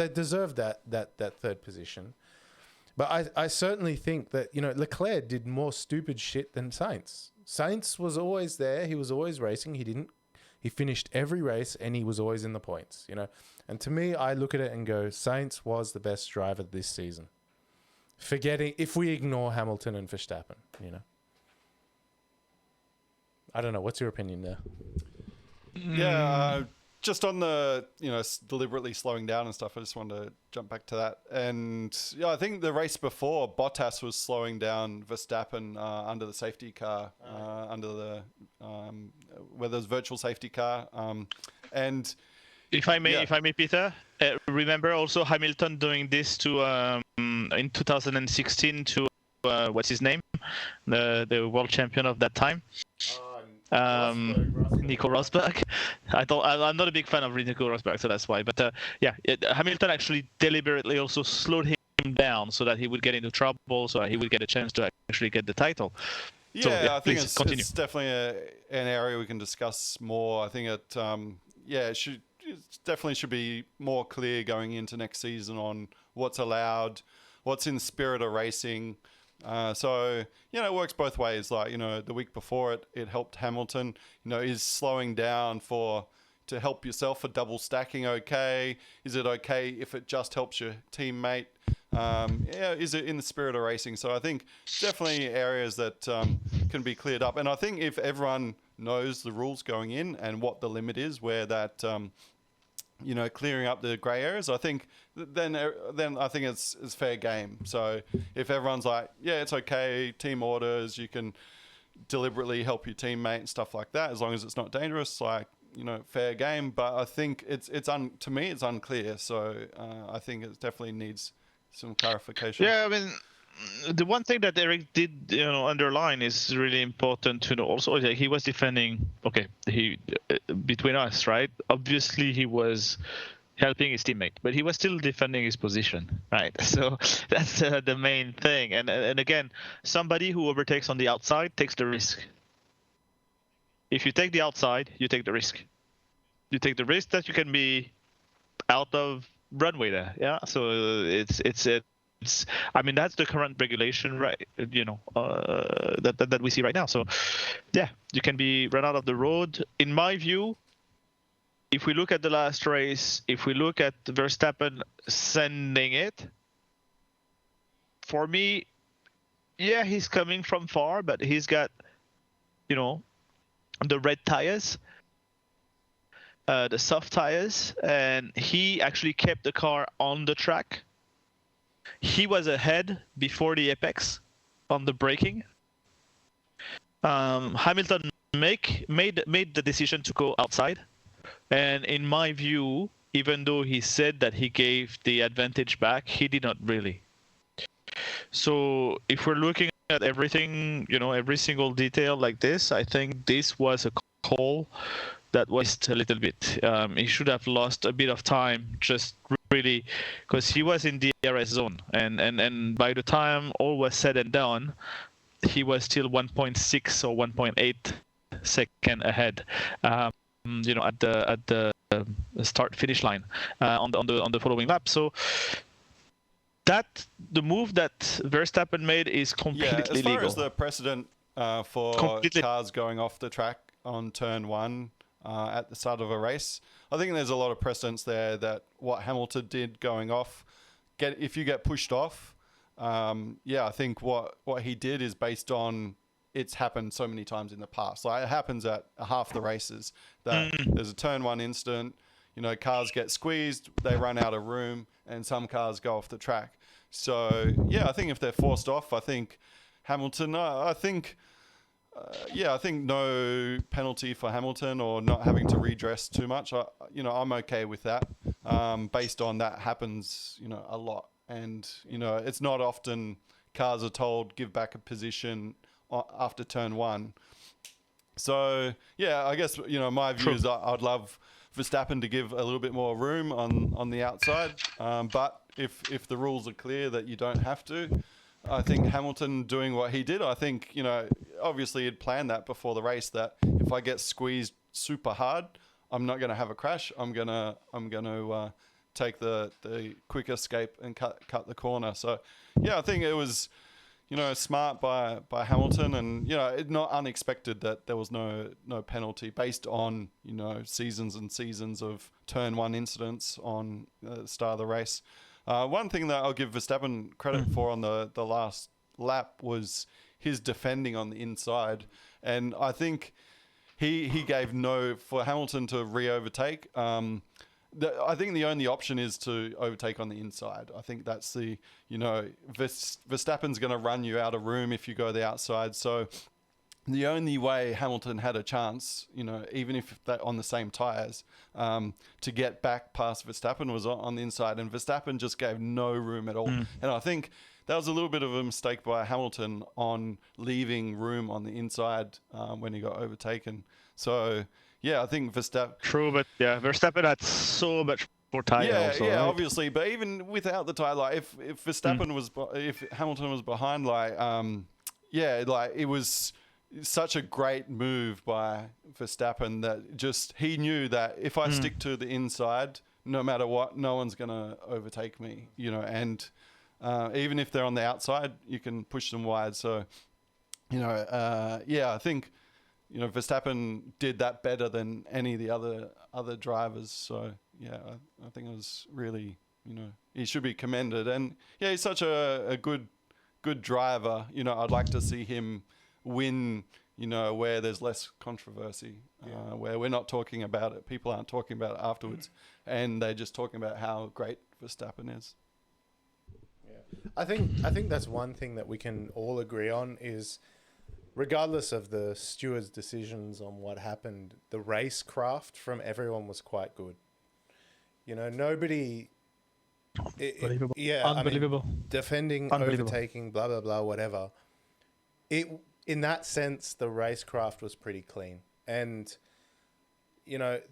deserved that third position. But I certainly think that, Leclerc did more stupid shit than Sainz. Sainz was always there. He was always racing. He finished every race and he was always in the points, And to me, I look at it and go, Sainz was the best driver this season. If we ignore Hamilton and Verstappen, I don't know. What's your opinion there? Yeah, just on the, deliberately slowing down and stuff, I just wanted to jump back to that. And I think the race before, Bottas was slowing down Verstappen under the safety car, under the, where there's virtual safety car. And if I may, Peter, remember also Hamilton doing this to in 2016 to what's his name, the world champion of that time. Nico Rosberg. I'm not a big fan of Nico Rosberg, so that's why. But Hamilton actually deliberately also slowed him down so that he would get into trouble, so that he would get a chance to actually get the title. I think it's definitely an area we can discuss more. I think it definitely should be more clear going into next season on what's allowed, what's in the spirit of racing. It works both ways. Like, the week before it helped Hamilton, is slowing down for to help yourself for double stacking okay? Is it okay if it just helps your teammate? Is it in the spirit of racing? So I think definitely areas that can be cleared up. And I think if everyone knows the rules going in and what the limit is, where that clearing up the grey areas, I think then I think it's fair game. So if everyone's like, yeah, it's okay, team orders, you can deliberately help your teammate and stuff like that, as long as it's not dangerous, like, fair game. But I think to me it's unclear. So I think it definitely needs some clarification. Yeah, I mean, the one thing that Eric did, underline is really important to know. Also, he was defending. Okay, between us, right? Obviously, he was helping his teammate, but he was still defending his position, right? So that's the main thing. And again, somebody who overtakes on the outside takes the risk. If you take the outside, you take the risk. You take the risk that you can be out of runway there. Yeah. So it's I mean, that's the current regulation, right? That we see right now. So yeah, you can be run out of the road. In my view, if we look at the last race, if we look at Verstappen sending it, for me, yeah, he's coming from far, but he's got, the red tires, the soft tires, and he actually kept the car on the track. He was ahead before the apex on the braking. Hamilton made the decision to go outside, and in my view, even though he said that he gave the advantage back, he did not really. So if we're looking at everything, every single detail like this, I think this was a call that was a little bit. He should have lost a bit of time, just really, because he was in the DRS zone, and by the time all was said and done, he was still 1.6 or 1.8 second ahead. At the start finish line on the following lap. So that the move that Verstappen made is completely legal. As far legal. as the precedent for cars going off the track on turn one at the start of a race, I think there's a lot of precedents there that what Hamilton did going off, if you get pushed off, I think what he did is based on it's happened so many times in the past. Like it happens at half the races that there's a turn one incident, cars get squeezed, they run out of room, and some cars go off the track. So, I think if they're forced off, I think Hamilton, I think no penalty for Hamilton or not having to redress too much. I'm okay with that based on that happens, a lot. And, it's not often cars are told give back a position after turn one. So, I guess, my view is I'd love Verstappen to give a little bit more room on the outside. But if the rules are clear that you don't have to, I think Hamilton doing what he did, I think, obviously he'd planned that before the race, that if I get squeezed super hard, I'm not going to have a crash. I'm going to take the quick escape and cut the corner. So, I think it was, smart by Hamilton, and, not unexpected that there was no penalty based on, seasons and seasons of turn one incidents on the start of the race. One thing that I'll give Verstappen credit for on the last lap was his defending on the inside. And I think he gave for Hamilton to re-overtake. I think the only option is to overtake on the inside. I think that's Verstappen's going to run you out of room if you go the outside. So the only way Hamilton had a chance, even if that on the same tyres, to get back past Verstappen was on the inside, and Verstappen just gave no room at all. And I think that was a little bit of a mistake by Hamilton on leaving room on the inside when he got overtaken. So, I think Verstappen... True, but Verstappen had so much more tyre also, right? Obviously. But even without the tyre, like if Verstappen if Hamilton was behind, it was such a great move by Verstappen that just he knew that if I stick to the inside, no matter what, no one's going to overtake me, and even if they're on the outside, you can push them wide. So, I think Verstappen did that better than any of the other drivers. So yeah, I think it was really, he should be commended. And yeah, he's such a good driver. I'd like to see him win. Where there's less controversy, where we're not talking about it, people aren't talking about it afterwards, and they're just talking about how great Verstappen is. Yeah. I think that's one thing that we can all agree on is, regardless of the stewards' decisions on what happened, the racecraft from everyone was quite good. Nobody. Unbelievable. Unbelievable. Defending, Unbelievable. overtaking, blah blah blah, whatever. In that sense, the racecraft was pretty clean, and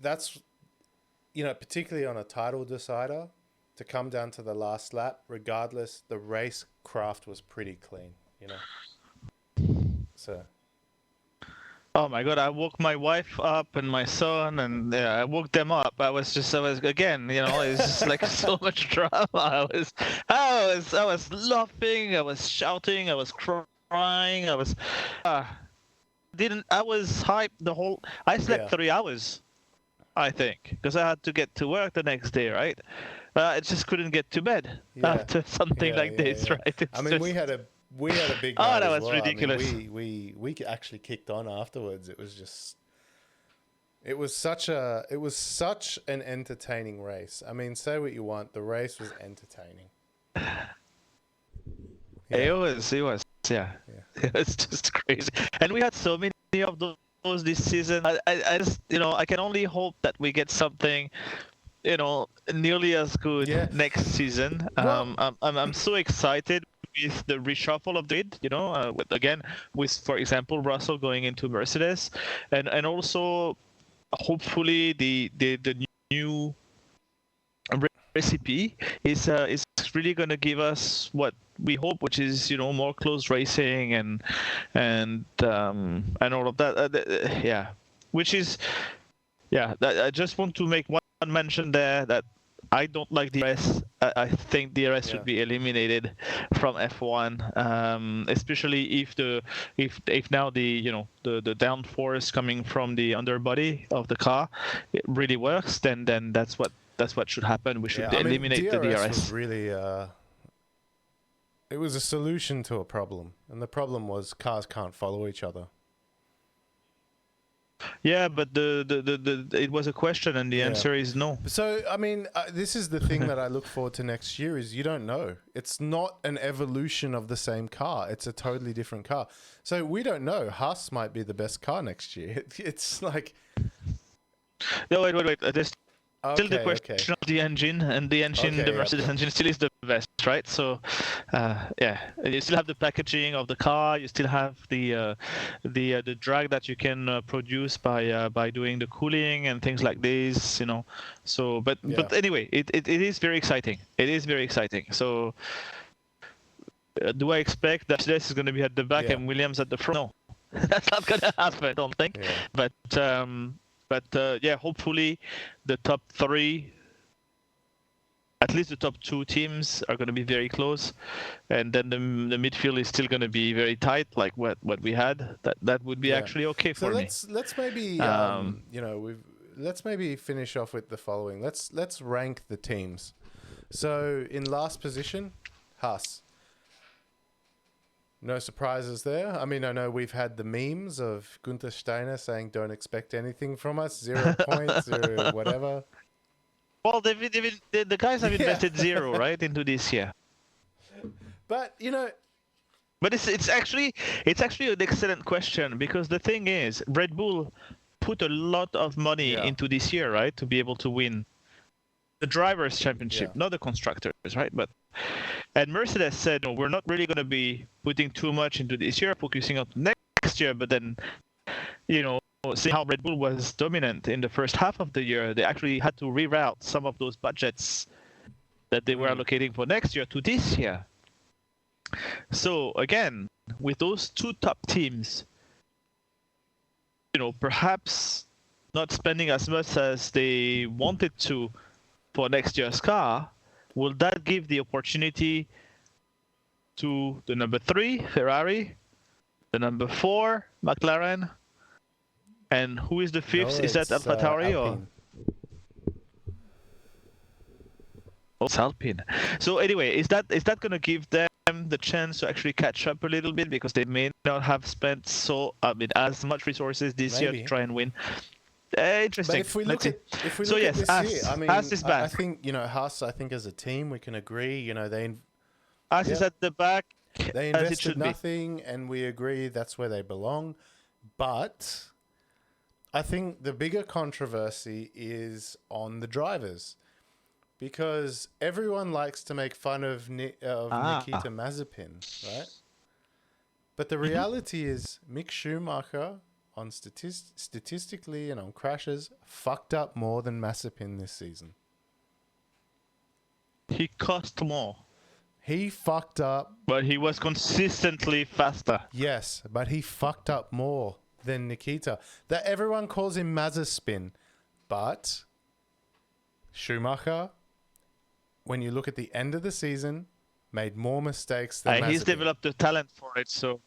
that's particularly on a title decider, to come down to the last lap, regardless, the racecraft was pretty clean. So. Oh my God! I woke my wife up and my son, and I woke them up. I was again, it's just like so much drama. I was laughing, I was shouting, I was crying, I was hyped the whole. I slept 3 hours, I think, because I had to get to work the next day, right? I just couldn't get to bed after something like this, right? We had a big oh, night that as was well. ridiculous. We actually kicked on afterwards. It was such an entertaining race. Say what you want, the race was entertaining. It was, yeah. It was just crazy, and we had so many of those this season. I just, I can only hope that we get something, nearly as good next season. I'm so excited with the reshuffle of the grid, with, for example, Russell going into Mercedes, and also hopefully the new recipe is really going to give us what we hope, which is more close racing and all of that. Which is I just want to make one mention there that I don't like the DRS. I think DRS should be eliminated from F1, especially if now the downforce coming from the underbody of the car it really works. Then that's what should happen. We should eliminate the DRS. Was really it was a solution to a problem, and the problem was cars can't follow each other. Yeah, but it was a question, and the answer is no. So, this is the thing that I look forward to next year is you don't know. It's not an evolution of the same car. It's a totally different car. So we don't know. Haas might be the best car next year. It's like... No, wait. There's still the question of the engine, and the engine, the Mercedes engine still is the best, right? So, you still have the packaging of the car. You still have the drag that you can produce by doing the cooling and things like this, So, but anyway, it is very exciting. It is very exciting. So, do I expect that Mercedes is going to be at the back and Williams at the front? No, that's not going to happen. I don't think. Yeah. But hopefully the top 3, at least the top 2 teams are going to be very close, and then the midfield is still going to be very tight, like what we had. That would be actually okay for me. Let's maybe let's maybe finish off with the following. Let's rank the teams. So in last position, Haas. No surprises there. I know we've had the memes of Gunther Steiner saying, "Don't expect anything from us. 0 points or whatever." Well, the guys have invested 0 right into this year. But But it's actually an excellent question, because the thing is, Red Bull put a lot of money into this year, right, to be able to win the drivers' championship, not the constructors, right? And Mercedes said, no, we're not really going to be putting too much into this year, focusing on next year. But then, seeing how Red Bull was dominant in the first half of the year, they actually had to reroute some of those budgets that they were allocating for next year to this year. So again, with those 2 top teams, perhaps not spending as much as they wanted to for next year's car, will that give the opportunity to the number 3, Ferrari, the number 4, McLaren, And who is the No, fifth? Is that it's, AlphaTauri or? Alpine. Oh, it's Alpine. So anyway, is that gonna give them the chance to actually catch up a little bit because they may not have spent as much resources this year to Maybe. try and win? But Interesting. if we Let's look see. at if we So look yes, at this Haas. year, I mean, Haas is I back. think Haas. I think as a team we can agree. Haas is Yep. at the back They as it invested should be. nothing, and we agree that's where they belong. But I think the bigger controversy is on the drivers, because everyone likes to make fun of Nikita Mazepin, right? But the reality is Mick Schumacher, on statistically and on crashes, fucked up more than Mazepin this season. He cost more, He fucked up. but he was consistently faster. Yes, but he fucked up more than Nikita. That everyone calls him Mazepin, but Schumacher, when you look at the end of the season, made more mistakes than Mazepin. He's developed the talent for it, so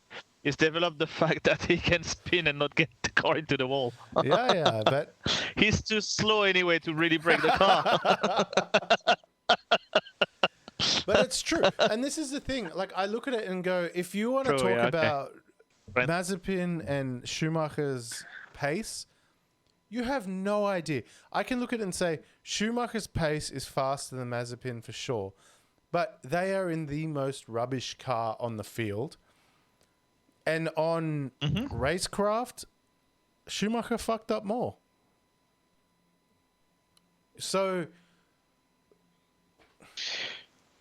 he's developed the fact that he can spin and not get the car into the wall. Yeah, but He's too slow anyway to really break the car. but it's true. And this is the thing. Like, I look at it and go, if you want to True, talk yeah, okay. about Right. Mazepin and Schumacher's pace, you have no idea. I can look at it and say Schumacher's pace is faster than Mazepin for sure, but they are in the most rubbish car on the field. And on racecraft, Schumacher fucked up more. So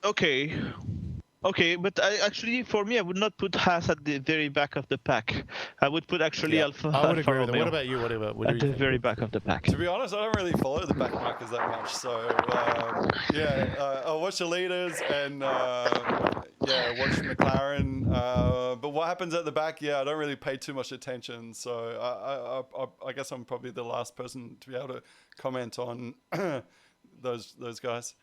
Okay, but actually, for me, I would not put Haas at the very back of the pack. I would put actually Alfa I would agree with that. Romeo What about you? What do at you the think? very back of the pack. To be honest, I don't really follow the back markers that much. So I watch the leaders and watch McLaren. But what happens at the back? Yeah, I don't really pay too much attention. So I guess I'm probably the last person to be able to comment on those guys.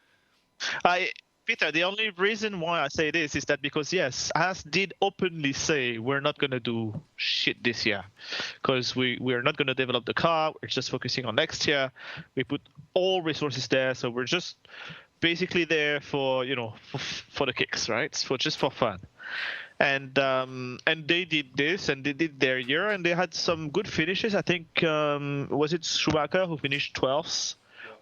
Peter, the only reason why I say this is that because, yes, Haas did openly say we're not going to do shit this year because we're not going to develop the car. We're just focusing on next year. We put all resources there. So we're just basically there for, for the kicks, right? Just for fun. And they did this and they did their year and they had some good finishes. I think, was it Schumacher who finished 12th?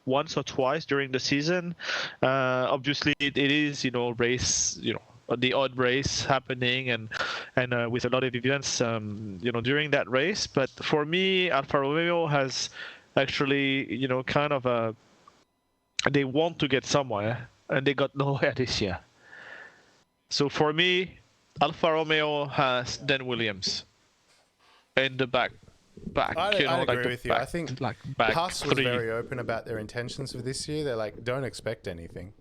Once or twice during the season. Obviously, it is race, the odd race happening, and with a lot of events, during that race. But for me, Alfa Romeo has actually, kind of they want to get somewhere, and they got nowhere this year. So for me, Alfa Romeo has then Williams in the back. I agree with you. I think back Haas was three. very open about their intentions for this year. They're like, don't expect anything.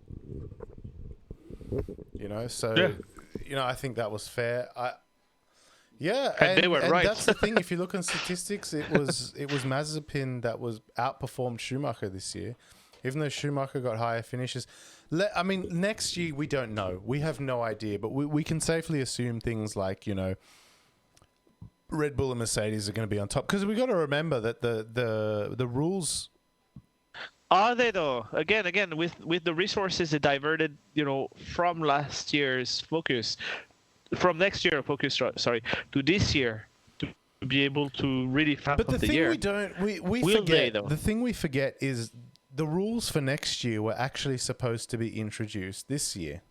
I think that was fair. And they were right. That's the thing. If you look on statistics, it was Mazepin that was outperformed Schumacher this year, even though Schumacher got higher finishes. Next year we don't know. We have no idea, but we can safely assume things like Red Bull and Mercedes are going to be on top, because we got to remember that the rules. Are they though? Again, with the resources they diverted, from last year's focus, from next year focus, sorry, to this year, to be able to really fast But the the thing year. we Will forget. they, though? The thing we forget is the rules for next year were actually supposed to be introduced this year.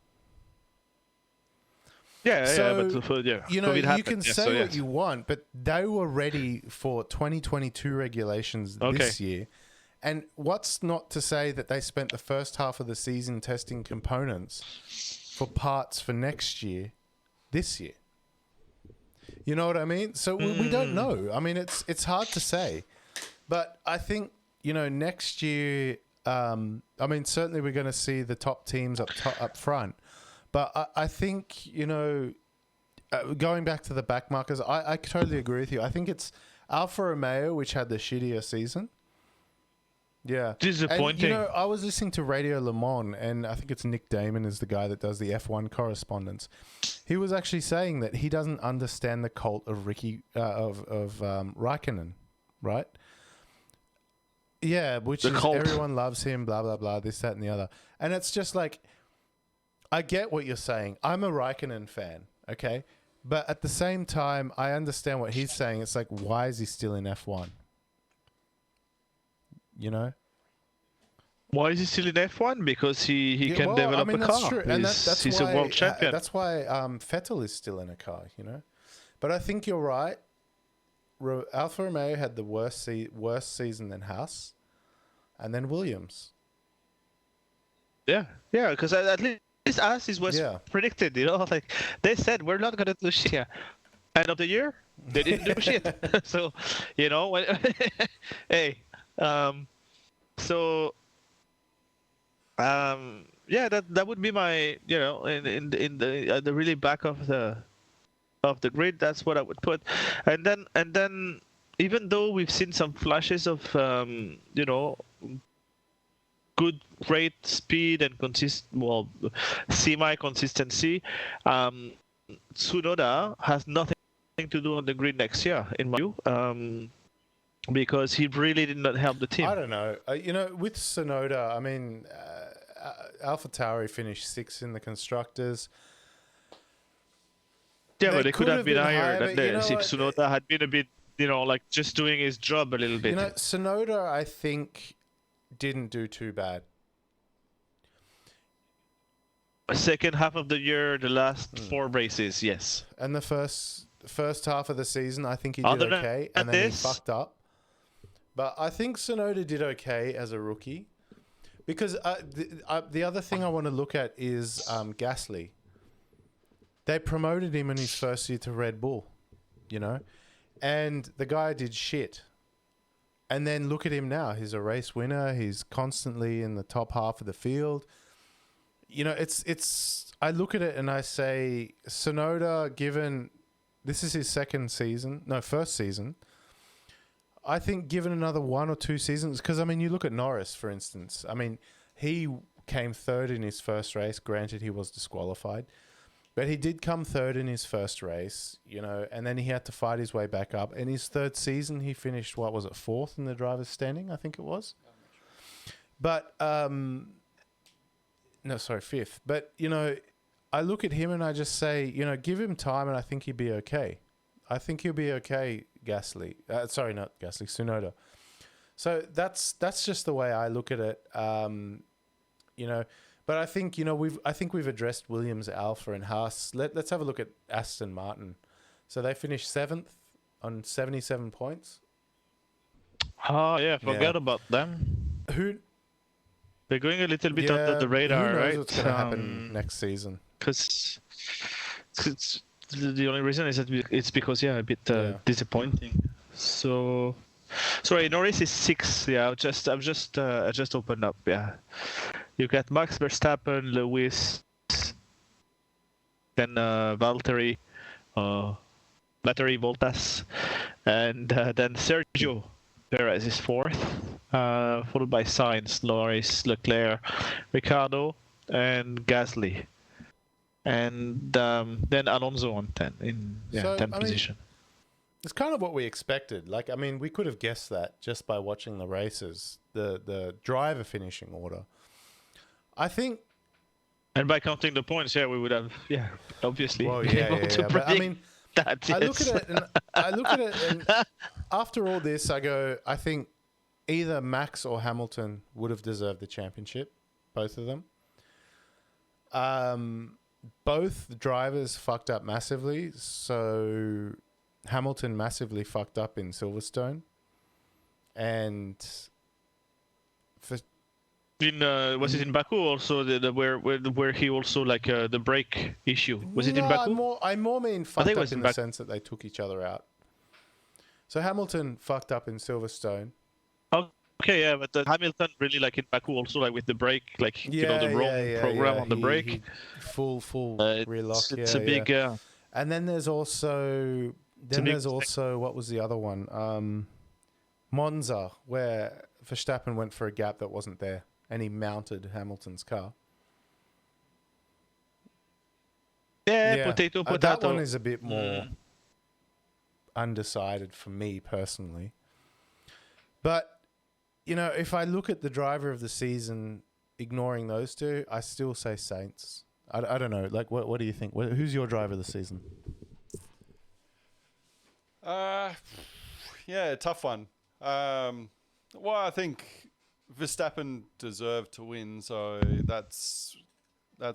Yeah, So, but COVID you happened. can Yeah, say so what yes. you want, but they were ready for 2022 regulations this year. And what's not to say that they spent the first half of the season testing components for parts for next year, this year? You know what I mean? So we don't know. I mean, it's hard to say. But I think, next year, certainly we're going to see the top teams up front. But I think, going back to the back markers, I totally agree with you. I think it's Alfa Romeo, which had the shittier season. Yeah. Disappointing. And, I was listening to Radio Le Mans, and I think it's Nick Damon is the guy that does the F1 correspondence. He was actually saying that he doesn't understand the cult of Raikkonen. right? Yeah, which The is cult. everyone loves him, blah, blah, blah, this, that, and the other. And it's just like, I get what you're saying. I'm a Raikkonen fan, okay? But at the same time, I understand what he's saying. It's like, why is he still in F1? You know? Why is he still in F1? Because he Yeah, can well, develop I mean, a that's car. true. And He's a world champion. that's why Vettel is still in a car, you know? But I think you're right. Alfa Romeo had the worst season than Haas, and then Williams. Yeah, because at least us is was predicted. You know, like they said, we're not gonna do shit here. End of the year, they didn't do shit. So, you know, hey, so yeah, that would be my, you know, in the at the really back of the grid. That's what I would put, and then even though we've seen some flashes of you know, good great speed and semi consistency, Tsunoda has nothing to do on the grid next year in my view, because he really did not help the team. I don't know. You know, with Tsunoda, I mean, AlphaTauri finished 6th in the constructors. Yeah, but it could have been higher than you know this if Tsunoda had been a bit, you know, like just doing his job a little bit. You know, Tsunoda, I think, didn't do too bad. Second half of the year, the last 4 races, yes. And the first half of the season, I think he did okay, and then he fucked up. But I think Tsunoda did okay as a rookie, because the other thing I want to look at is Gasly. They promoted him in his first year to Red Bull, you know, and the guy did shit. And then look at him now. He's a race winner. He's constantly in the top half of the field. You know, it's. I look at it and I say, Tsunoda, given this is his first season. I think given another 1 or 2 seasons, because I mean, you look at Norris, for instance. I mean, he came 3rd in his first race. Granted, he was disqualified, but he did come 3rd in his first race. You know, and then he had to fight his way back up. In his 3rd season, he finished 4th in the drivers' standing, I think it was. But no, sorry, 5th. But, you know, I look at him and I just say, you know, give him time and I think he'd be okay. I think he'll be okay, Gasly. Sorry, not Gasly, Tsunoda. So that's just the way I look at it. You know, but I think, you know, we've addressed Williams, Alfa and Haas. Let's have a look at Aston Martin. So they finished 7th on 77 points. Oh yeah, forget about them. They're going a little bit under the radar, who knows right? What's going to happen next season? Because the only reason is that it's because a bit disappointing. So, sorry, Norris is 6th. Yeah, I just opened up. Yeah, you got Max Verstappen, Lewis, then Valtteri Bottas, and then Sergio Perez is 4th, followed by Sainz, Norris, Leclerc, Ricciardo, and Gasly. And then Alonso on 10 in 10th position. It's kind of what we expected. Like, I mean, we could have guessed that just by watching the races, the driver finishing order. I think, and by counting the points, we would have, obviously. Well, yeah. But I mean, that, yes. I look at it, and after all this, I go, I think either Max or Hamilton would have deserved the championship, both of them. Both drivers fucked up massively. So Hamilton massively fucked up in Silverstone, and was it in Baku also? Where he also the brake issue? Was it in Baku? I more mean fucked up in the sense that they took each other out. So Hamilton fucked up in Silverstone. Okay, yeah, but Hamilton really in Baku also with the brake, you know, the wrong program on the brake. Full rear lock. It's a big. And then there's also what was the other one? Monza, where Verstappen went for a gap that wasn't there, and he mounted Hamilton's car. Yeah. Potato. That one is a bit more undecided for me personally. But, you know, if I look at the driver of the season, ignoring those two, I still say Saints. I don't know. Like, what do you think? Who's your driver of the season? Yeah, tough one. Well, I think Verstappen deserved to win, so that's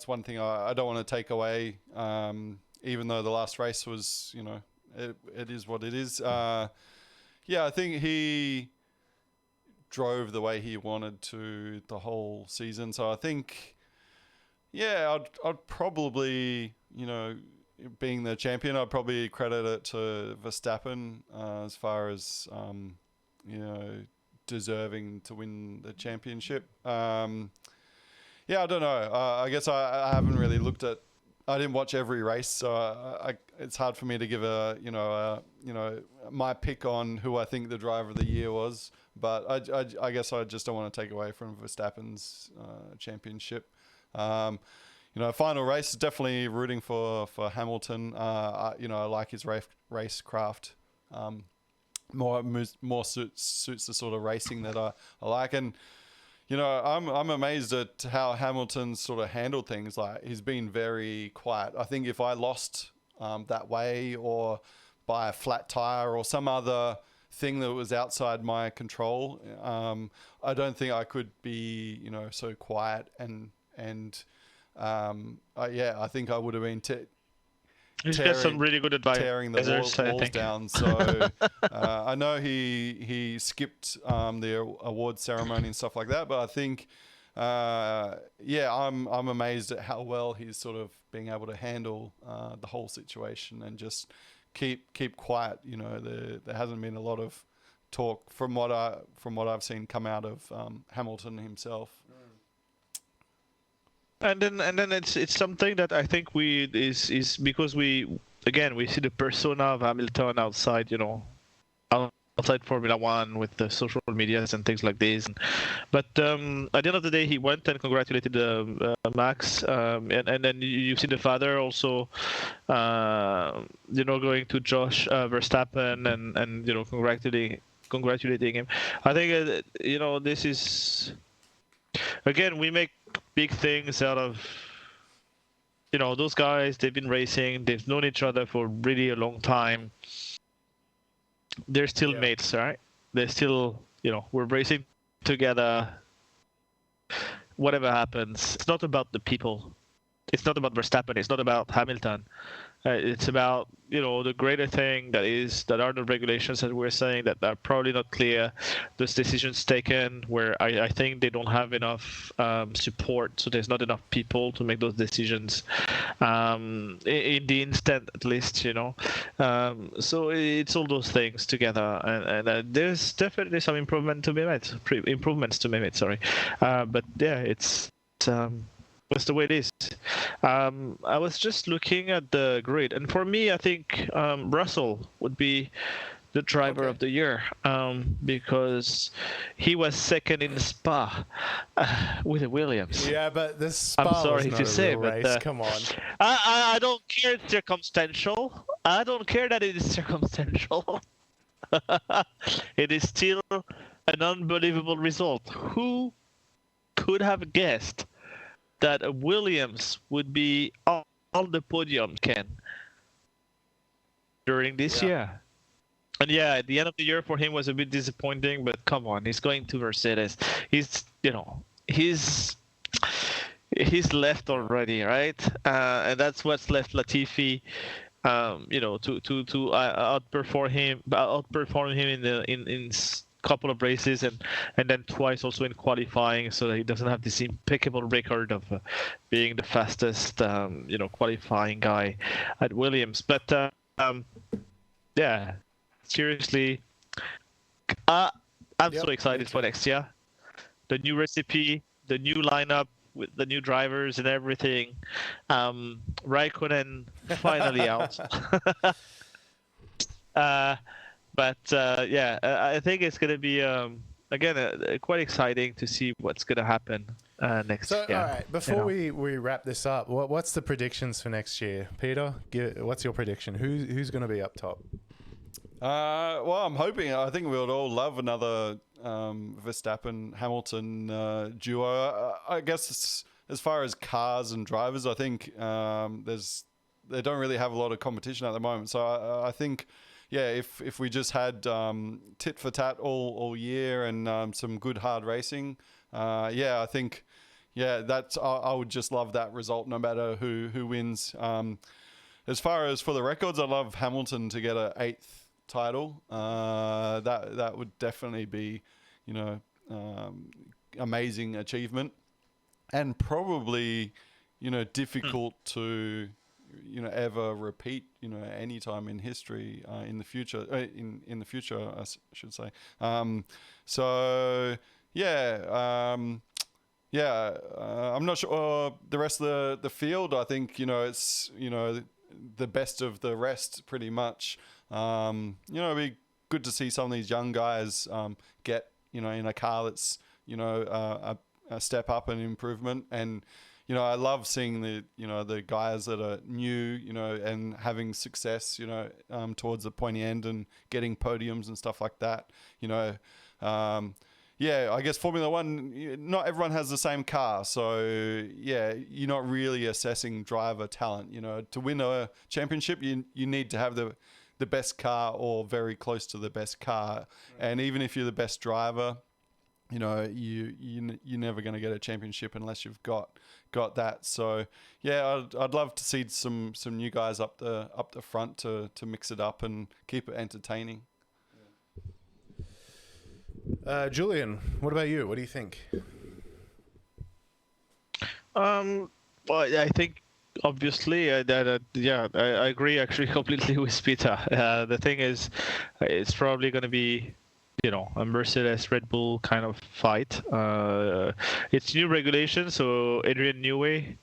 one thing I don't want to take away. Even though the last race was, you know, it is what it is. Yeah, I think he drove the way he wanted to the whole season. So I think, yeah, I'd probably, you know, being the champion, I'd probably credit it to Verstappen as far as, you know, deserving to win the championship. Yeah, I don't know. I guess I haven't really looked at. I didn't watch every race, so it's hard for me to give my pick on who I think the driver of the year was. But I guess I just don't want to take away from Verstappen's championship. You know, final race is definitely rooting for Hamilton. You know, I like his race craft. More suits the sort of racing that I like. And you know, I'm amazed at how Hamilton's sort of handled things. Like, he's been very quiet. I think if I lost that way, or by a flat tire or some other thing that was outside my control, I don't think I could be, you know, so quiet and yeah, I think I would have been He's got some really good advice. Tearing the walls down. So I know he skipped the award ceremony and stuff like that, but I think yeah, I'm amazed at how well he's sort of being able to handle the whole situation and just keep quiet. You know, there hasn't been a lot of talk from what I've seen come out of Hamilton himself. And then it's something that I think is because we see the persona of Hamilton outside, you know, outside Formula One with the social medias and things like this. But at the end of the day, he went and congratulated Max, and then you see the father also, you know, going to Josh Verstappen and you know, congratulating him. I think you know, this is, again, we make big things out of, you know, those guys. They've been racing, they've known each other for really a long time. They're still mates, right? They're still, you know, we're racing together. Whatever happens, it's not about the people. It's not about Verstappen. It's not about Hamilton. It's about, you know, the greater thing that are the regulations that we're saying that are probably not clear. Those decisions taken where I think they don't have enough support, so there's not enough people to make those decisions in the instant, at least, you know. So it's all those things together, and there's definitely some improvements to be made. Sorry, but yeah, it's. That's the way it is. I was just looking at the grid, and for me, I think Russell would be the driver of the year because he was second in Spa with the Williams. Yeah, but this Spa I'm sorry was to not say, a real race. but Come on. I don't care it's circumstantial. I don't care that it is circumstantial. It is still an unbelievable result. Who could have guessed that a Williams would be on the podium, Ken, during this year? And yeah, at the end of the year for him was a bit disappointing, but come on, he's going to Mercedes. He's, you know, he's left already, right? And that's what's left Latifi, you know, to outperform him in couple of races and then twice also in qualifying, so that he doesn't have this impeccable record of being the fastest you know, qualifying guy at Williams. But yeah, seriously, I'm so excited for next year. The new recipe, the new lineup with the new drivers and everything. Raikkonen finally out. But yeah, I think it's going to be, again, quite exciting to see what's going to happen next year. So, all right, before we wrap this up, what's the predictions for next year? Peter, what's your prediction? Who's going to be up top? Well, I'm hoping. I think we would all love another Verstappen Hamilton duo. I guess as far as cars and drivers, I think they don't really have a lot of competition at the moment. So I think, yeah, if we just had tit for tat all year and some good hard racing, I think, that's I would just love that result no matter who wins. As far as for the records, I'd love Hamilton to get an 8th title. That would definitely be, amazing achievement, and probably, difficult to, ever repeat, any time in history in the future. In the future, I should say. I'm not sure the rest of the field. I think it's the best of the rest pretty much. It'd be good to see some of these young guys get in a car that's a step up and improvement. And I love seeing the guys that are new and having success towards the pointy end and getting podiums and stuff like that. I guess Formula One, not everyone has the same car. So, you're not really assessing driver talent. To win a championship, you need to have the best car or very close to the best car. And even if you're the best driver, you're never going to get a championship unless you've got that. So, I'd love to see some new guys up the front to mix it up and keep it entertaining. Julian, what about you? What do you think? Well, I think obviously I agree actually completely with Peter. The thing is, it's probably going to be a Mercedes Red Bull kind of fight. It's new regulation, so Adrian Newey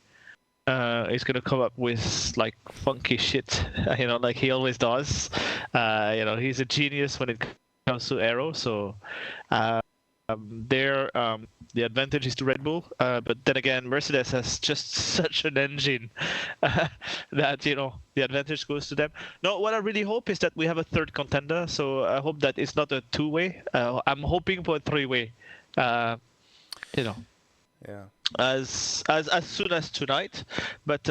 is going to come up with like funky shit, like he always does. He's a genius when it comes to aero, so the advantage is to Red Bull, but then again Mercedes has just such an engine that the advantage goes to them. No, what I really hope is that we have a third contender, so I hope that it's not a two-way. I'm hoping for a three-way, as soon as tonight, but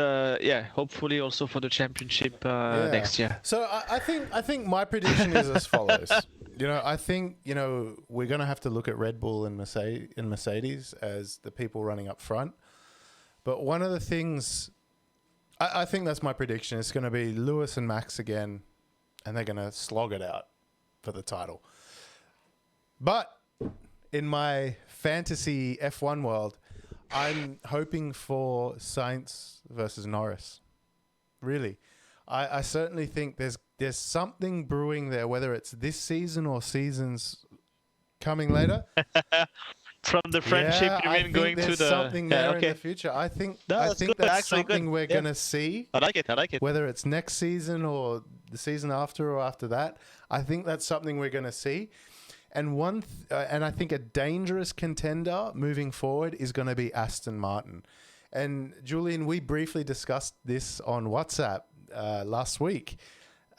hopefully also for the championship next year. So I think my prediction is as follows. I think we're gonna have to look at Red Bull and Mercedes as the people running up front. But one of the things, I think that's my prediction. It's gonna be Lewis and Max again, and they're gonna slog it out for the title. But in my fantasy F1 world, I'm hoping for Sainz versus Norris. Really. I certainly think there's something brewing there, whether it's this season or seasons coming later. From the friendship, you mean going to the... something there in the future. I think that's something we're going to see. I like it. Whether it's next season or the season after or after that, I think that's something we're going to see. And and I think a dangerous contender moving forward is going to be Aston Martin. And Julian, we briefly discussed this on WhatsApp last week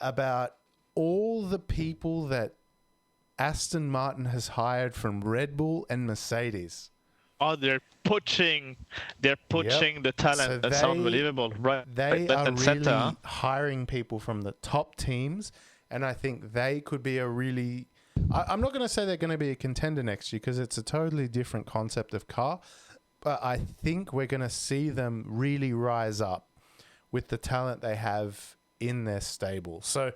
about all the people that Aston Martin has hired from Red Bull and Mercedes. Oh, they're poaching the talent. So That's unbelievable. Right. They are really center. hiring people from the top teams, and I think they could be a really... I'm not going to say they're going to be a contender next year because it's a totally different concept of car, but I think we're going to see them really rise up with the talent they have in their stable. So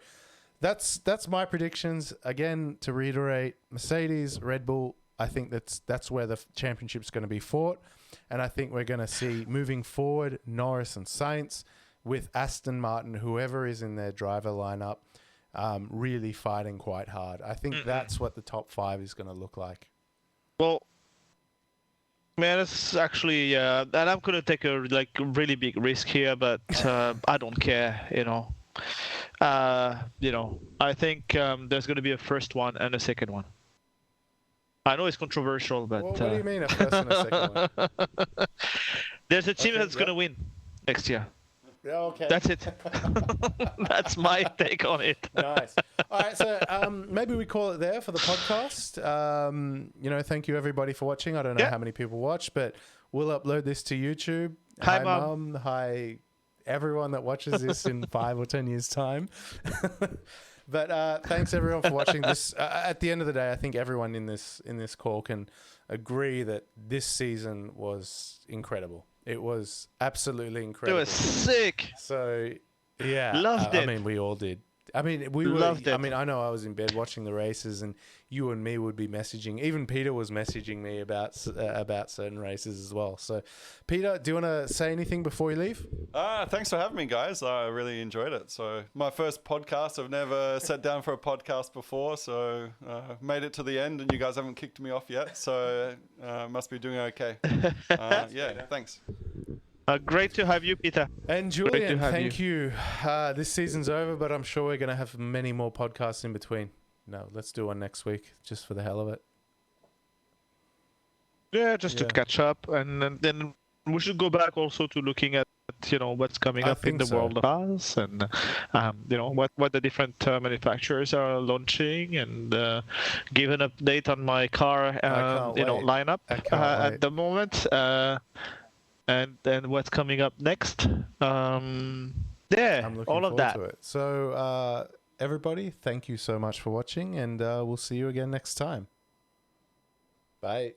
that's my predictions. Again, to reiterate, Mercedes, Red Bull, I think that's where the championship's going to be fought. And I think we're going to see, moving forward, Norris and Sainz with Aston Martin, whoever is in their driver lineup, really fighting quite hard. I think that's what the top 5 is going to look like. Well, man, it's actually, and I'm gonna take a really big risk here, but I don't care, I think there's gonna be a first one and a second one. I know it's controversial, but what do you mean a first and a second one? There's a team that's gonna win next year. Okay. That's it. That's my take on it. Nice. All right, so maybe we call it there for the podcast. Thank you everybody for watching. I don't know how many people watch, but we'll upload this to YouTube. Hi, Mum. Hi, everyone that watches this in 5 or 10 years' time. But thanks everyone for watching this. At the end of the day, I think everyone in this call can agree that this season was incredible. It was absolutely incredible. It was sick. So, yeah. Loved it. I mean, we all did. I mean, we were. Loved it. I mean, I know I was in bed watching the races, and you and me would be messaging. Even Peter was messaging me about certain races as well. So, Peter, do you want to say anything before we leave? Thanks for having me, guys. I really enjoyed it. So, my first podcast. I've never sat down for a podcast before, so made it to the end, and you guys haven't kicked me off yet. So, must be doing okay. Thanks. Great to have you, Peter. And Julian, thank you. This season's over, but I'm sure we're going to have many more podcasts in between. No, let's do one next week, just for the hell of it. Yeah, just to catch up, and then we should go back also to looking at what's coming up in the world of cars, and what the different manufacturers are launching, and give an update on my car lineup at the moment. And then what's coming up next? I'm looking all of forward that. to it. So, everybody, thank you so much for watching, and we'll see you again next time. Bye.